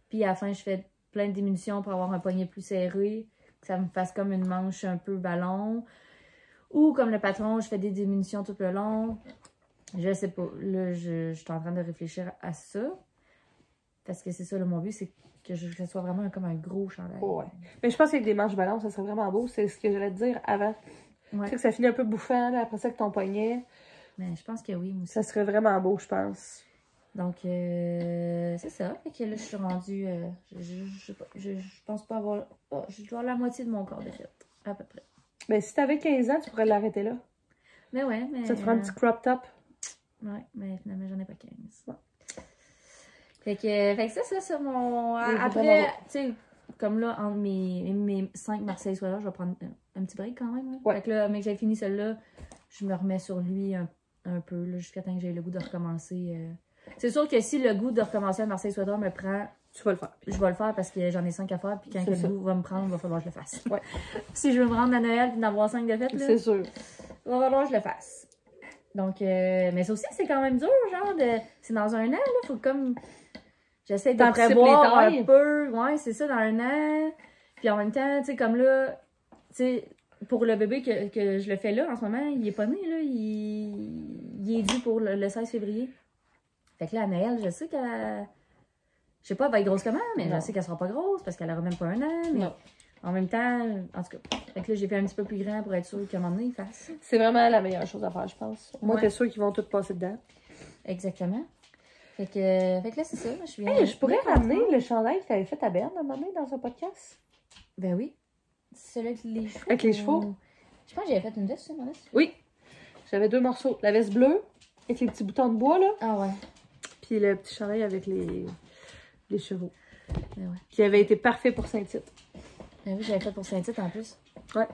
Speaker 2: puis à la fin, je fais plein de diminutions pour avoir un poignet plus serré, que ça me fasse comme une manche un peu ballon. Ou comme le patron, je fais des diminutions tout le long. Je sais pas. Là, je suis en train de réfléchir à ça. Parce que c'est ça, là, mon but, c'est que ça soit vraiment comme un gros chandail.
Speaker 1: Ouais. Mais je pense qu'avec des manches ballon, ça serait vraiment beau. C'est ce que j'allais te dire avant.
Speaker 2: Ouais.
Speaker 1: Tu sais que ça finit un peu bouffant, là, après ça, avec ton poignet.
Speaker 2: Mais je pense que oui, moi aussi.
Speaker 1: Ça serait vraiment beau, je pense.
Speaker 2: Donc, c'est ça. Fait que là, je suis rendue... je pense pas avoir... Oh, je dois avoir la moitié de mon corps de fait, à peu près.
Speaker 1: Mais si t'avais 15 ans, tu pourrais l'arrêter là.
Speaker 2: Mais ouais, mais...
Speaker 1: Ça te fera un petit crop top.
Speaker 2: Ouais, mais finalement, j'en ai pas 15.
Speaker 1: Ouais.
Speaker 2: Fait que ça, sur mon... Après, tu sais, comme là, entre mes 5 Marseille Soir, je vais prendre un petit break quand même. Là.
Speaker 1: Ouais.
Speaker 2: Fait que là, mais que j'ai fini celle-là, je me remets sur lui un peu, là, jusqu'à temps que j'ai le goût de recommencer. C'est sûr que si le goût de recommencer un Marseille Soir me prend...
Speaker 1: Tu vas le faire.
Speaker 2: Je vais le faire parce que j'en ai 5 à faire, puis quand le goût va me prendre, il va falloir que je le fasse.
Speaker 1: Ouais.
Speaker 2: Si je veux me rendre à Noël et d'en avoir 5 de fête, là,
Speaker 1: c'est sûr.
Speaker 2: il va falloir que je le fasse. Donc, mais ça aussi, c'est quand même dur, genre, c'est dans un an, là, faut comme... J'essaie de prévoir un peu, ouais, c'est ça, dans un an. Puis en même temps, tu sais, comme là, tu sais, pour le bébé que je le fais là, en ce moment, il est pas né, là, il est dû pour le 16 février. Fait que là, à Noël, je sais qu'elle... Je sais pas, elle va être grosse comment, mais je sais qu'elle sera pas grosse parce qu'elle aura même pas un an, mais en même temps, en tout cas, fait que là, j'ai fait un petit peu plus grand pour être sûre qu'à un moment donné, il fasse.
Speaker 1: C'est vraiment la meilleure chose à faire, je pense. Moi, t'es sûre qu'ils vont tous passer dedans.
Speaker 2: Exactement. Fait que là, c'est ça.
Speaker 1: Je pourrais ramener le chandail que tu avais fait à Berne à un moment donné dans un podcast.
Speaker 2: Ben oui. C'est celui avec les chevaux.
Speaker 1: Avec les chevaux?
Speaker 2: Je pense que j'avais fait une veste, mon veste.
Speaker 1: Oui. J'avais 2 morceaux. La veste bleue, avec les petits boutons de bois, là.
Speaker 2: Ah ouais.
Speaker 1: Puis le petit chandail avec les chevaux.
Speaker 2: Ben ouais.
Speaker 1: Qui avait été parfait pour Saint-Tite.
Speaker 2: Ben oui, j'avais fait pour Saint-Tite en plus.
Speaker 1: Ouais.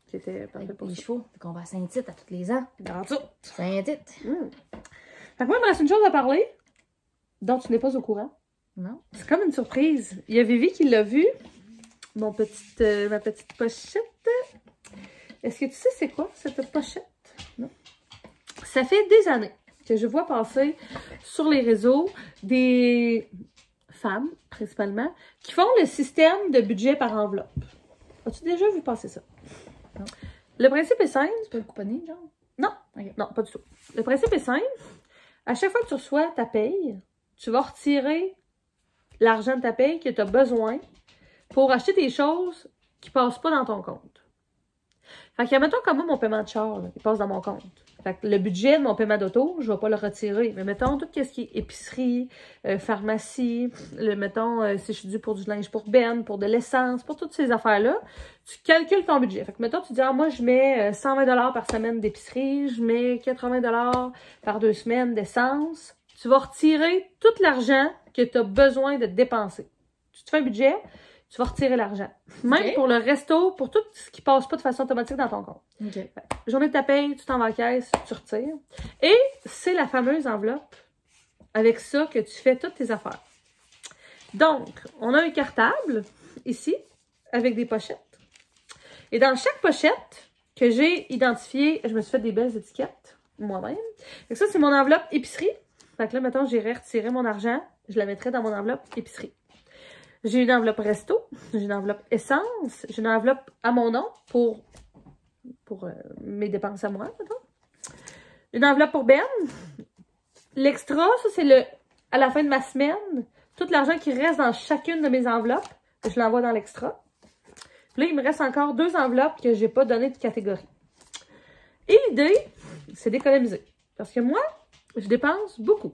Speaker 1: qui était parfait pour
Speaker 2: les
Speaker 1: ça.
Speaker 2: chevaux. Fait qu'on va à Saint-Tite à tous les ans.
Speaker 1: Dans tout.
Speaker 2: Saint-Tite.
Speaker 1: Fait que moi, il me reste une chose à parler dont tu n'es pas au courant.
Speaker 2: Non?
Speaker 1: C'est comme une surprise. Il y a Vivi qui l'a vu. Ma petite pochette. Est-ce que tu sais c'est quoi cette pochette? Non. Ça fait des années que je vois passer sur les réseaux des femmes, principalement, qui font le système de budget par enveloppe. As-tu déjà vu passer ça?
Speaker 2: Non.
Speaker 1: Le principe est simple.
Speaker 2: Tu peux le couponner, genre?
Speaker 1: Non.
Speaker 2: Ok.
Speaker 1: Non, pas du tout. Le principe est simple. À chaque fois que tu reçois ta paye, tu vas retirer l'argent de ta paye que tu as besoin pour acheter des choses qui passent pas dans ton compte. Fait que, mettons, comme moi, mon paiement de char, là, il passe dans mon compte. Fait que le budget de mon paiement d'auto, je vais pas le retirer. Mais mettons, tout ce qui est épicerie, pharmacie, si je suis due pour du linge pour Ben, pour de l'essence, pour toutes ces affaires-là, tu calcules ton budget. Fait que, mettons, tu dis, moi, je mets 120 $ par semaine d'épicerie, je mets 80 $ par 2 semaines d'essence. Tu vas retirer tout l'argent que tu as besoin de dépenser. Tu te fais un budget, tu vas retirer l'argent. Même pour le resto, pour tout ce qui passe pas de façon automatique dans ton compte.
Speaker 2: OK.
Speaker 1: Journée de ta paye, tu t'en vas en caisse, tu retires. Et c'est la fameuse enveloppe avec ça que tu fais toutes tes affaires. Donc, on a un cartable ici avec des pochettes. Et dans chaque pochette que j'ai identifiée, je me suis fait des belles étiquettes moi-même. Et ça, c'est mon enveloppe épicerie. Fait que là, mettons, j'irais retirer mon argent, je la mettrais dans mon enveloppe épicerie. J'ai une enveloppe resto, j'ai une enveloppe essence, j'ai une enveloppe à mon nom pour mes dépenses à moi, mettons. Une enveloppe pour Ben. L'extra, ça, c'est à la fin de ma semaine, tout l'argent qui reste dans chacune de mes enveloppes, je l'envoie dans l'extra. Puis là, il me reste encore 2 enveloppes que j'ai pas donné de catégorie. Et l'idée, c'est d'économiser. Parce que moi, je dépense beaucoup.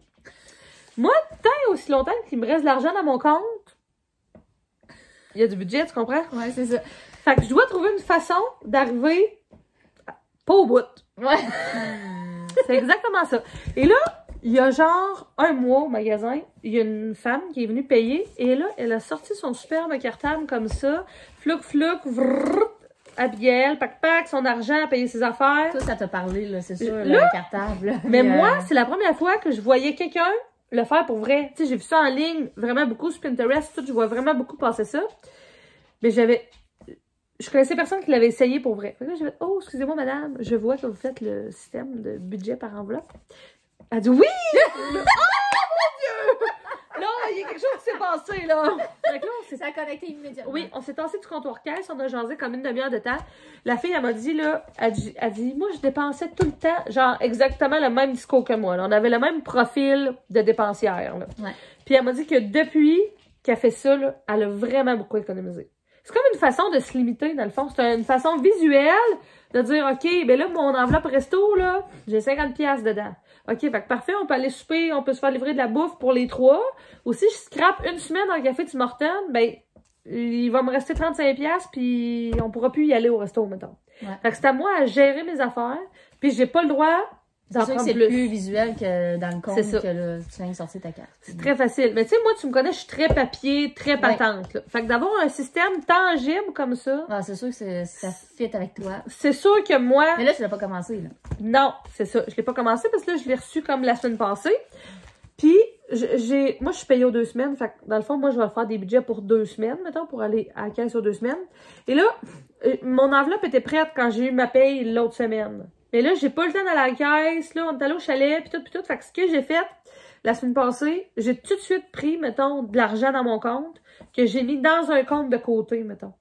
Speaker 1: Moi, tant aussi longtemps qu'il me reste de l'argent dans mon compte, il y a du budget, tu comprends?
Speaker 2: Ouais, c'est ça.
Speaker 1: Fait que je dois trouver une façon d'arriver pas au bout.
Speaker 2: Ouais.
Speaker 1: C'est exactement ça. Et là, il y a genre un mois au magasin, il y a une femme qui est venue payer et là, elle a sorti son superbe cartable comme ça, flouk, vrrr, Abigail, pac, son argent à payer ses affaires.
Speaker 2: Toi, ça t'a parlé, là, c'est sûr,
Speaker 1: Là,
Speaker 2: le cartable. Là.
Speaker 1: Mais moi, c'est la première fois que je voyais quelqu'un le faire pour vrai. Tu sais, j'ai vu ça en ligne vraiment beaucoup sur Pinterest, tout, je vois vraiment beaucoup passer ça. Mais je connaissais personne qui l'avait essayé pour vrai. Fait que là, j'ai fait, oh, excusez-moi, madame, je vois que vous faites le système de budget par enveloppe. Elle dit, oui! Oh, mon Dieu! Là, il y a quelque chose qui s'est passé, là. Fait que là,
Speaker 2: Ça a connecté immédiatement.
Speaker 1: oui, on s'est tassé du comptoir caisse, on a jasé comme une demi-heure de temps. La fille, elle m'a dit, là, elle dit, moi, je dépensais tout le temps, genre, exactement le même discours que moi, là. On avait le même profil de dépensière, là.
Speaker 2: Ouais.
Speaker 1: Puis elle m'a dit que depuis qu'elle fait ça, là, elle a vraiment beaucoup économisé. C'est comme une façon de se limiter, dans le fond. C'est une façon visuelle de dire, OK, ben là, mon enveloppe resto, là, j'ai 50$ dedans. OK, fait que parfait, on peut aller souper, on peut se faire livrer de la bouffe pour les 3. Ou si je scrape une semaine dans le café Tim Hortons, ben, il va me rester 35$, puis on pourra plus y aller au resto, mettons.
Speaker 2: Ouais.
Speaker 1: Fait que c'est à moi à gérer mes affaires, puis j'ai pas le droit
Speaker 2: C'est
Speaker 1: d'en
Speaker 2: sûr que
Speaker 1: prendre
Speaker 2: c'est plus visuel que dans le compte
Speaker 1: C'est ça.
Speaker 2: que là, tu viens de sortir ta carte.
Speaker 1: C'est très facile. Mais tu sais, moi, tu me connais, je suis très papier, très patente. Là. Fait que d'avoir un système tangible comme ça,
Speaker 2: Ah, c'est sûr que ça fit avec toi.
Speaker 1: c'est sûr que moi...
Speaker 2: Mais là, tu l'as pas commencé, là.
Speaker 1: Non, c'est ça. Je l'ai pas commencé parce que là, je l'ai reçu comme la semaine passée. Puis, moi, je suis payée aux 2 semaines. Fait que, dans le fond, moi, je vais faire des budgets pour 2 semaines, mettons, pour aller à la caisse aux 2 semaines. Et là, mon enveloppe était prête quand j'ai eu ma paye l'autre semaine. Mais là, j'ai pas le temps d'aller à la caisse. Là, on est allé au chalet, puis tout. Fait que ce que j'ai fait, la semaine passée, j'ai tout de suite pris, mettons, de l'argent dans mon compte que j'ai mis dans un compte de côté, mettons.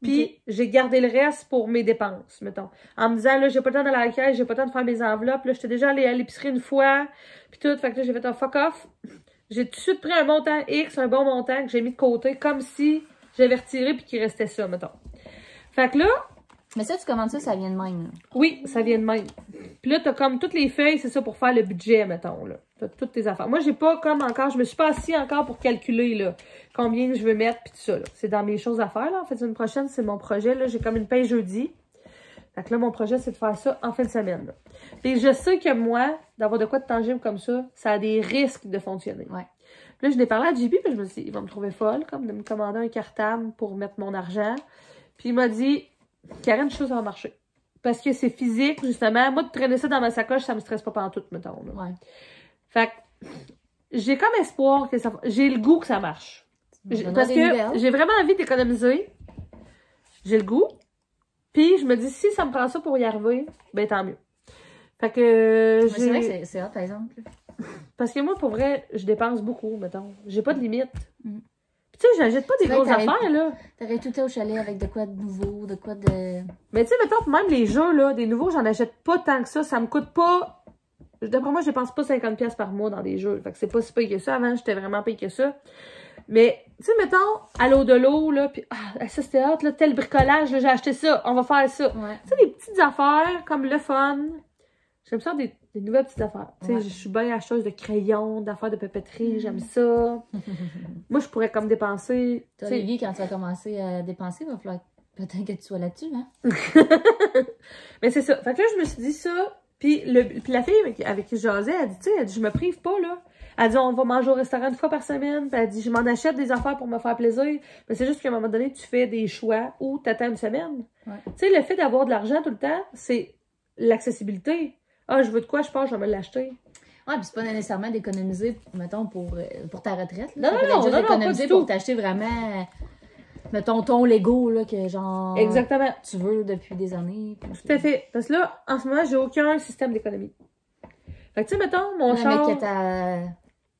Speaker 1: Puis, j'ai gardé le reste pour mes dépenses, mettons. En me disant, là, j'ai pas le temps d'aller à la caisse, j'ai pas le temps de faire mes enveloppes. Là, j'étais déjà allée à l'épicerie une fois, puis tout. Fait que là, j'ai fait un fuck off. J'ai tout de suite pris un montant X, un bon montant que j'ai mis de côté, comme si j'avais retiré puis qu'il restait ça, mettons. Fait que là...
Speaker 2: Mais ça, tu commandes ça vient de même, là.
Speaker 1: Oui, ça vient de même. Puis là, t'as comme toutes les feuilles, c'est ça, pour faire le budget, mettons, là. T'as toutes tes affaires. Moi, j'ai pas comme encore, je me suis pas assis encore pour calculer, là, combien je veux mettre, puis tout ça, là. C'est dans mes choses à faire, là. En fait, une prochaine, c'est mon projet, là. J'ai comme une paye jeudi. Fait que là, mon projet, c'est de faire ça en fin de semaine, là. Et je sais que moi, d'avoir de quoi de tangible comme ça a des risques de fonctionner.
Speaker 2: Ouais.
Speaker 1: Puis là, je l'ai parlé à JP, puis je me suis dit, il va me trouver folle, comme de me commander un cartable pour mettre mon argent. Puis il m'a dit, Karen, je suis sûre que ça va marcher. Parce que c'est physique, justement. Moi, de traîner ça dans ma sacoche, ça me stresse pas pantoute, mettons. Là.
Speaker 2: Ouais.
Speaker 1: Fait que j'ai comme espoir que ça... J'ai le goût que ça marche. Parce que j'ai vraiment envie d'économiser. J'ai le goût. Puis je me dis, si ça me prend ça pour y arriver, ben tant mieux. Fait que
Speaker 2: c'est vrai que c'est hot, par exemple.
Speaker 1: Parce que moi, pour vrai, je dépense beaucoup, mettons. J'ai pas de limite. Puis tu sais, j'achète pas des grosses affaires, là.
Speaker 2: T'aurais tout au chalet avec de quoi de nouveau, de quoi de...
Speaker 1: Mais tu sais, mettons, même les jeux, là, des nouveaux, j'en achète pas tant que ça. Ça me coûte pas... D'après moi, je dépense pas 50$ par mois dans des jeux. Fait que c'est pas si payé que ça. Avant, j'étais vraiment payé que ça. Mais, tu sais, mettons, à l'eau de l'eau, là, pis ça c'était hot, là, tel bricolage, là, j'ai acheté ça, on va faire ça.
Speaker 2: Ouais.
Speaker 1: Tu sais, des petites affaires comme le fun. J'aime ça, des nouvelles petites affaires. Tu sais, je suis bien acheteuse de crayons, d'affaires de papeterie, j'aime ça. Moi, je pourrais comme dépenser.
Speaker 2: Toi, Olivier, quand tu vas commencer à dépenser, il va falloir peut-être que tu sois là-dessus, hein?
Speaker 1: Mais c'est ça. Fait que là, je me suis dit ça. Puis la fille avec qui je jasais, elle dit, tu sais, elle dit, je me prive pas, là. Elle dit, on va manger au restaurant 1 fois par semaine. Puis elle dit, je m'en achète des affaires pour me faire plaisir. Mais c'est juste qu'à un moment donné, tu fais des choix ou t'attends une semaine.
Speaker 2: Ouais.
Speaker 1: Tu sais, le fait d'avoir de l'argent tout le temps, c'est l'accessibilité. Ah, je veux de quoi, je pense, je vais me l'acheter.
Speaker 2: Ouais, puis c'est pas nécessairement d'économiser, mettons, pour ta retraite.
Speaker 1: Non,
Speaker 2: Là. Ça
Speaker 1: non,
Speaker 2: juste d'économiser pour
Speaker 1: tout.
Speaker 2: t'acheter vraiment, mettons, ton Lego, là, que genre...
Speaker 1: Exactement.
Speaker 2: Tu veux depuis des années.
Speaker 1: Tout à fait. Parce que là, en ce moment, j'ai aucun système d'économie. Fait que tu sais, mettons, mon char...
Speaker 2: Mais que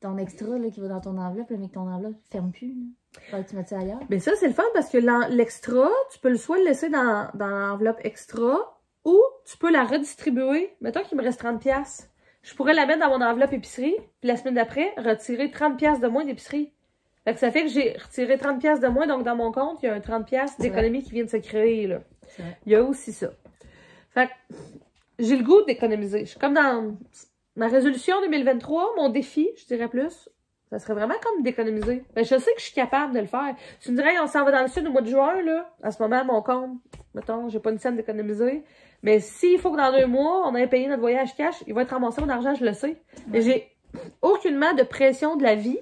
Speaker 2: ton extra, là, qui va dans ton enveloppe, là, mais que ton enveloppe ferme plus, là. Faudrait que tu mettes ça ailleurs.
Speaker 1: Mais ça, c'est le fun parce que l'extra, tu peux soit le laisser dans l'enveloppe extra ou tu peux la redistribuer. Mettons qu'il me reste 30$. Je pourrais la mettre dans mon enveloppe épicerie, puis la semaine d'après, retirer 30$ de moins d'épicerie. Fait que ça fait que j'ai retiré 30$ de moins, donc dans mon compte, il y a un 30$ d'économie qui vient de se créer, là. Il y a aussi ça. Fait que j'ai le goût d'économiser. Je suis comme dans ma résolution 2023, mon défi, je dirais plus, ça serait vraiment comme d'économiser. Ben, je sais que je suis capable de le faire. Tu me dirais, on s'en va dans le sud au mois de juin, là. À ce moment, mon compte, mettons, j'ai pas une scène d'économiser. Mais s'il faut que dans 2 mois, on ait payé notre voyage cash, il va être ramassé mon argent, je le sais. Mais j'ai aucunement de pression de la vie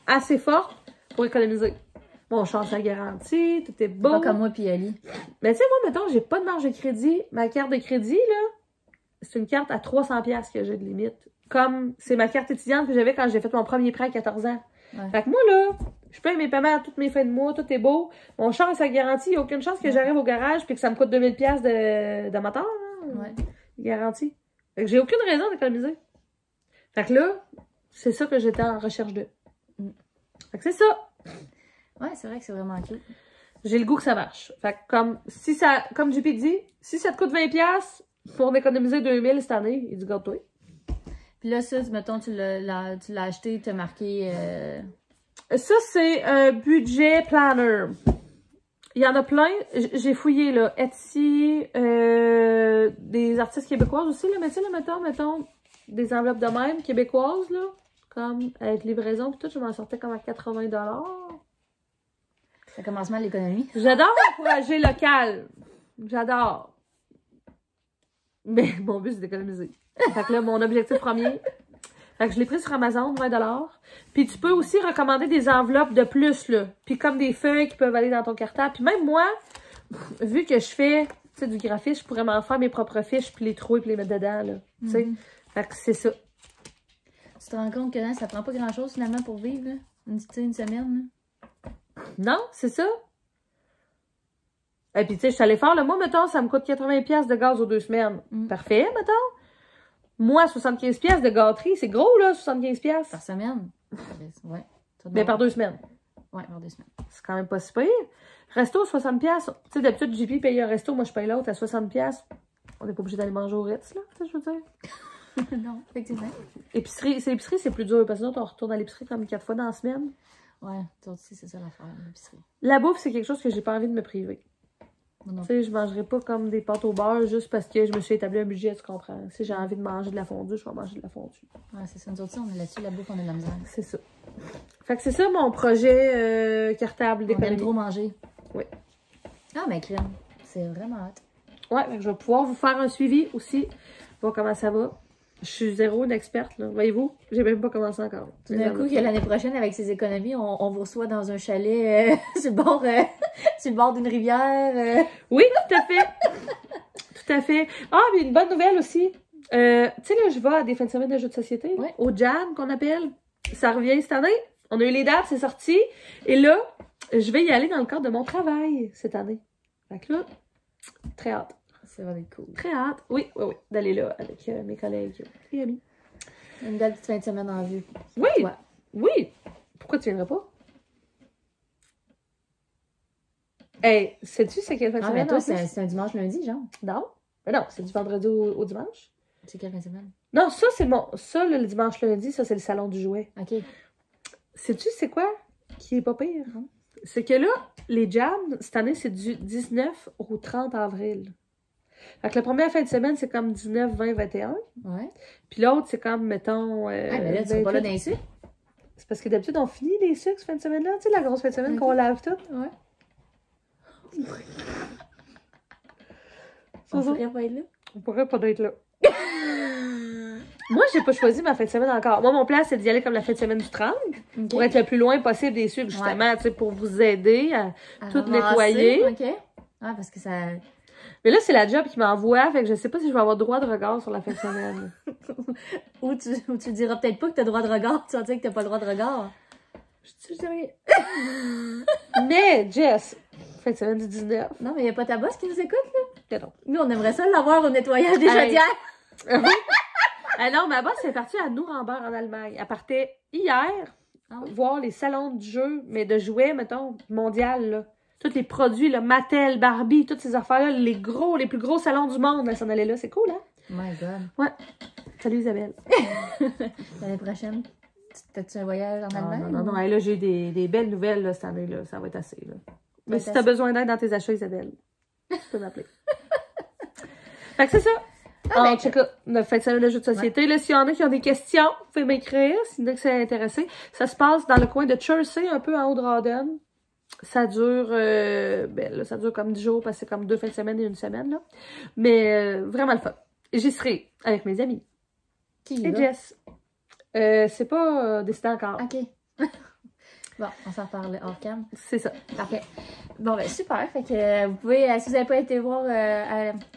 Speaker 1: assez forte pour économiser. Mon change à garantie, tout est beau.
Speaker 2: Pas comme moi puis Ali.
Speaker 1: Mais tu sais, moi, mettons, j'ai pas de marge de crédit. Ma carte de crédit, là, c'est une carte à 300$ que j'ai de limite. Comme c'est ma carte étudiante que j'avais quand j'ai fait mon premier prêt à 14 ans.
Speaker 2: Ouais.
Speaker 1: Fait que moi, là, je paye mes paiements à toutes mes fins de mois, tout est beau. Mon char, ça garantit, il n'y a aucune chance que j'arrive au garage puis que ça me coûte 2000$ de moteur. Hein, garantie. Fait que j'ai aucune raison d'économiser. Fait que là, c'est ça que j'étais en recherche de. Fait que c'est ça.
Speaker 2: Ouais, c'est vrai que c'est vraiment cool.
Speaker 1: J'ai le goût que ça marche. Fait que comme JP dit, si ça te coûte 20$ pour économiser 2000 cette année, il dit garde-toi.
Speaker 2: Puis là, ça, mettons, tu l'as acheté, t'as marqué...
Speaker 1: Ça, c'est un budget planner. Il y en a plein. J'ai fouillé, là, Etsy, des artistes québécoises aussi, là. Mais tu sais, là, mettons, des enveloppes de même québécoises, là, comme avec livraison, puis tout, je m'en sortais comme à 80$.
Speaker 2: Ça commence mal l'économie.
Speaker 1: J'adore encourager local. J'adore. Mais mon but, c'est d'économiser. Fait que là, mon objectif premier, fait que je l'ai pris sur Amazon, 20$. Puis tu peux aussi recommander des enveloppes de plus, là. Puis comme des feuilles qui peuvent aller dans ton cartable. Puis même moi, vu que je fais, tu sais, du graphisme, je pourrais m'en faire mes propres fiches, puis les trouver, puis les mettre dedans, là. Tu sais. Fait que c'est ça.
Speaker 2: Tu te rends compte que là, ça prend pas grand-chose, finalement, pour vivre, là? Une semaine, là?
Speaker 1: Non, c'est ça. Et puis, tu sais, je suis allée faire, là, moi, mettons, ça me coûte 80$ de gaz aux 2 semaines. Parfait, mettons. Moi, 75$ de gâterie, c'est gros, là, 75$.
Speaker 2: Par semaine? Ouais.
Speaker 1: Mais par 2 semaines.
Speaker 2: Ouais, par 2 semaines.
Speaker 1: C'est quand même pas si pire. Resto, 60$. Tu sais, d'habitude, JP paye un resto, moi, je paye l'autre à 60$. On n'est pas obligé d'aller manger au Ritz, là, tu sais, je veux dire.
Speaker 2: Non, effectivement.
Speaker 1: Épicerie, c'est plus dur, parce que sinon, on retourne à l'épicerie comme 4 fois dans la semaine.
Speaker 2: Ouais, toi aussi, c'est ça l'affaire, l'épicerie.
Speaker 1: La bouffe, c'est quelque chose que j'ai pas envie de me priver. Tu sais, je mangerai pas comme des pâtes au beurre juste parce que je me suis établi un budget, tu comprends. Si j'ai envie de manger de la fondue, je vais manger de la fondue.
Speaker 2: Ouais, c'est ça. Nous autres, on est là-dessus, la bouffe, on a de la misère.
Speaker 1: C'est ça. Fait que c'est ça mon projet cartable d'économie.
Speaker 2: On aime trop manger.
Speaker 1: Oui.
Speaker 2: Ah, mais crème, c'est vraiment hâte.
Speaker 1: Ouais, fait que je vais pouvoir vous faire un suivi aussi, voir comment ça va. Je suis zéro une experte, là. Voyez-vous, j'ai même pas commencé encore.
Speaker 2: D'un coup, que l'année prochaine, avec ces économies, on vous reçoit dans un chalet sur le bord d'une rivière.
Speaker 1: Oui, tout à fait. Tout à fait. Ah, mais une bonne nouvelle aussi. Tu sais, là, je vais à des fins de semaine de jeux de société,
Speaker 2: Ouais.
Speaker 1: au Jam qu'on appelle. Ça revient cette année. On a eu les dates, c'est sorti. Et là, je vais y aller dans le cadre de mon travail cette année. Fait que là, très hâte.
Speaker 2: Ça va être cool.
Speaker 1: Très hâte. Oui, d'aller là avec mes collègues et amis.
Speaker 2: Une belle petite fin de semaine en vue.
Speaker 1: Oui,
Speaker 2: Toi.
Speaker 1: oui. Pourquoi tu viendrais pas? Hey, sais-tu c'est quelle fin de
Speaker 2: Ah,
Speaker 1: semaine?
Speaker 2: mais toi,
Speaker 1: en plus?
Speaker 2: c'est un dimanche lundi, genre.
Speaker 1: Non. Mais non, c'est du vendredi au dimanche.
Speaker 2: C'est quelle fin de semaine?
Speaker 1: Non, ça, c'est mon. Ça, le dimanche lundi, ça, c'est le salon du jouet.
Speaker 2: OK.
Speaker 1: Sais-tu c'est quoi qui est pas pire? Hein? C'est que là, les jams, cette année, c'est du 19 au 30 avril. Fait que la première fin de semaine, c'est comme 19, 20, 21.
Speaker 2: Ouais.
Speaker 1: Puis l'autre, c'est comme, mettons.
Speaker 2: Ah, mais là, tu vas pas là dans les sucres?
Speaker 1: C'est parce que d'habitude, on finit les sucres cette fin de semaine-là. Tu sais, la grosse fin de semaine qu'on lave tout.
Speaker 2: Ouais.
Speaker 1: Ça,
Speaker 2: On
Speaker 1: ça.
Speaker 2: pourrait pas être là?
Speaker 1: On pourrait pas être là. Moi, j'ai pas choisi ma fin de semaine encore. Moi, mon plan, c'est d'y aller comme la fin de semaine du 30
Speaker 2: OK.
Speaker 1: pour être le plus loin possible des sucres, justement, tu sais, pour vous aider à tout
Speaker 2: ramasser,
Speaker 1: nettoyer.
Speaker 2: OK. Ah, parce que ça...
Speaker 1: Mais là, c'est la job qui m'envoie, fait que je sais pas si je vais avoir droit de regard sur la fin de semaine.
Speaker 2: ou tu diras peut-être pas que t'as droit de regard, tu vas dire que t'as pas le droit de regard.
Speaker 1: Je sais rien. Mais, Jess, fin de semaine du 19.
Speaker 2: Non, mais y a pas ta boss qui nous écoute, là?
Speaker 1: Mais non.
Speaker 2: Nous, on aimerait ça l'avoir au nettoyage des
Speaker 1: Hey.
Speaker 2: chaudières.
Speaker 1: Ah non, ma boss est partie à Nuremberg en Allemagne. Elle partait hier
Speaker 2: Ah oui?
Speaker 1: voir les salons de jeux, mais de jouets, mettons, mondial, là. Tous les produits, là, Mattel, Barbie, toutes ces affaires-là, les plus gros salons du monde, elle s'en allait là. C'est cool, hein?
Speaker 2: My God.
Speaker 1: Ouais. Salut Isabelle.
Speaker 2: L'année prochaine, t'as-tu un voyage en
Speaker 1: Ah,
Speaker 2: Allemagne?
Speaker 1: non. Hey, là, j'ai eu des belles nouvelles là, cette année, là. Ça va être assez, là. Mais
Speaker 2: être
Speaker 1: si t'as
Speaker 2: assez.
Speaker 1: besoin d'aide dans tes achats, Isabelle, tu peux m'appeler. Fait que c'est ça.
Speaker 2: Ah, ben,
Speaker 1: En tout cas, notre fin de semaine de jeux de société. Là, s'il y en a qui ont des questions, vous pouvez m'écrire, si vous c'est intéressé. Ça se passe dans le coin de Chersey, un peu en haut de Rawdon. Ça dure, ça dure comme 10 jours, parce que c'est comme 2 fins de semaine et 1 semaine, là. Mais vraiment le fun. J'y serai avec mes amis.
Speaker 2: Qui y
Speaker 1: Et
Speaker 2: va?
Speaker 1: Jess. C'est pas décidé encore.
Speaker 2: OK. Bon, on s'en reparle hors cam.
Speaker 1: C'est ça.
Speaker 2: Parfait. Bon, ben super. Fait que vous pouvez, si vous n'avez pas été voir,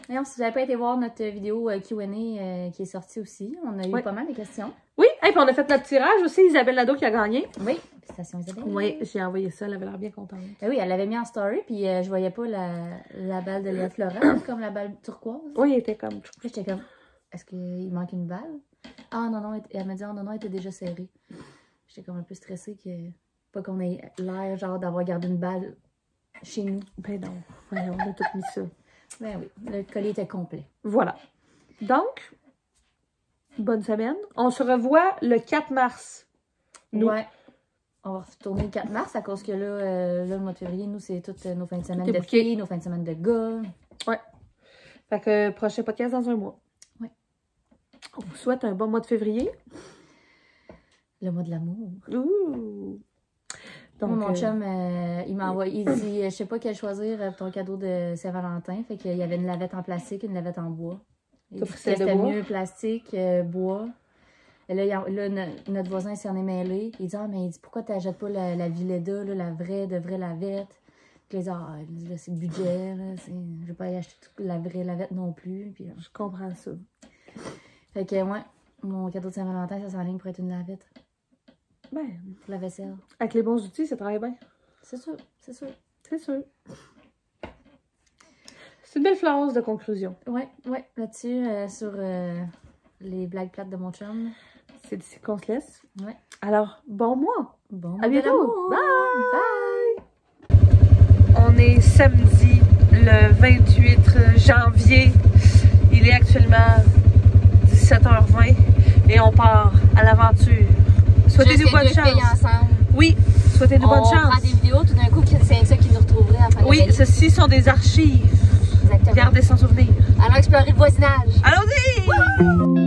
Speaker 2: si vous n'avez pas été voir notre vidéo Q&A qui est sortie aussi, on a eu
Speaker 1: Oui.
Speaker 2: pas mal de questions.
Speaker 1: Oui, et puis on a fait notre tirage aussi, Isabelle Nadeau qui a gagné.
Speaker 2: Oui. Félicitations Isabelle.
Speaker 1: Oui, j'ai envoyé ça, elle avait l'air bien contente.
Speaker 2: Ben oui, elle l'avait mis en story, puis je voyais pas la balle de Léa Florent, comme la balle turquoise.
Speaker 1: Oui, il était comme...
Speaker 2: Puis j'étais comme, est-ce qu'il manque une balle? Ah non, elle m'a dit, oh non, elle était déjà serrée. J'étais comme un peu stressée que, pas qu'on ait l'air genre d'avoir gardé une balle chez nous.
Speaker 1: Ben non, ouais, on a tout mis ça.
Speaker 2: Ben oui, le collier était complet.
Speaker 1: Voilà. Donc, bonne semaine. On se revoit le 4 mars. Nous.
Speaker 2: Ouais. On va retourner le 4 mars à cause que là, le mois de février, nous, c'est toutes nos fins de semaine
Speaker 1: Tout est
Speaker 2: de
Speaker 1: booké.
Speaker 2: filles, nos fins de semaine de gars.
Speaker 1: Ouais. Fait que prochain podcast dans un mois.
Speaker 2: Ouais.
Speaker 1: On vous souhaite un bon mois de février.
Speaker 2: Le mois de l'amour.
Speaker 1: Ouh! Donc,
Speaker 2: Moi, mon chum, il m'a envoyé, il dit, je sais pas quel choisir pour ton cadeau de Saint-Valentin. Fait qu'il y avait une lavette en plastique, une lavette en bois. Il
Speaker 1: T'as
Speaker 2: dit
Speaker 1: pris
Speaker 2: que
Speaker 1: celle de
Speaker 2: c'était
Speaker 1: bois?
Speaker 2: mieux plastique, bois. Et là, notre voisin s'en est mêlé. Il dit, ah, mais il dit, pourquoi t'achètes pas la Villeda, là, la vraie lavette? Puis il dit, ah, là, c'est le budget, là, je vais pas aller acheter la vraie lavette non plus. Puis,
Speaker 1: je comprends ça.
Speaker 2: fait que, ouais, mon cadeau de Saint-Valentin, ça s'enligne pour être une lavette.
Speaker 1: Ben,
Speaker 2: Pour la vaisselle.
Speaker 1: avec les bons outils, ça travaille bien.
Speaker 2: C'est sûr, c'est sûr.
Speaker 1: C'est sûr. C'est une belle phrase de conclusion.
Speaker 2: Ouais, là-dessus, sur les blagues plates de mon chum.
Speaker 1: C'est d'ici qu'on se laisse.
Speaker 2: Ouais.
Speaker 1: Alors, bon mois!
Speaker 2: Bon,
Speaker 1: À bientôt!
Speaker 2: l'amour.
Speaker 1: Bye! On est samedi, le 28 janvier. Il est actuellement 17h20 et on part à l'aventure. Souhaitez-nous bonne chance.
Speaker 2: Ensemble.
Speaker 1: Oui, souhaitez-nous bonne
Speaker 2: On prend
Speaker 1: chance.
Speaker 2: des vidéos, tout d'un coup, c'est ça qui nous retrouverait à la fin de la
Speaker 1: Oui,
Speaker 2: veille.
Speaker 1: ceci sont des archives.
Speaker 2: Exactement.
Speaker 1: Gardez son souvenir.
Speaker 2: Allons explorer le voisinage.
Speaker 1: Allons-y!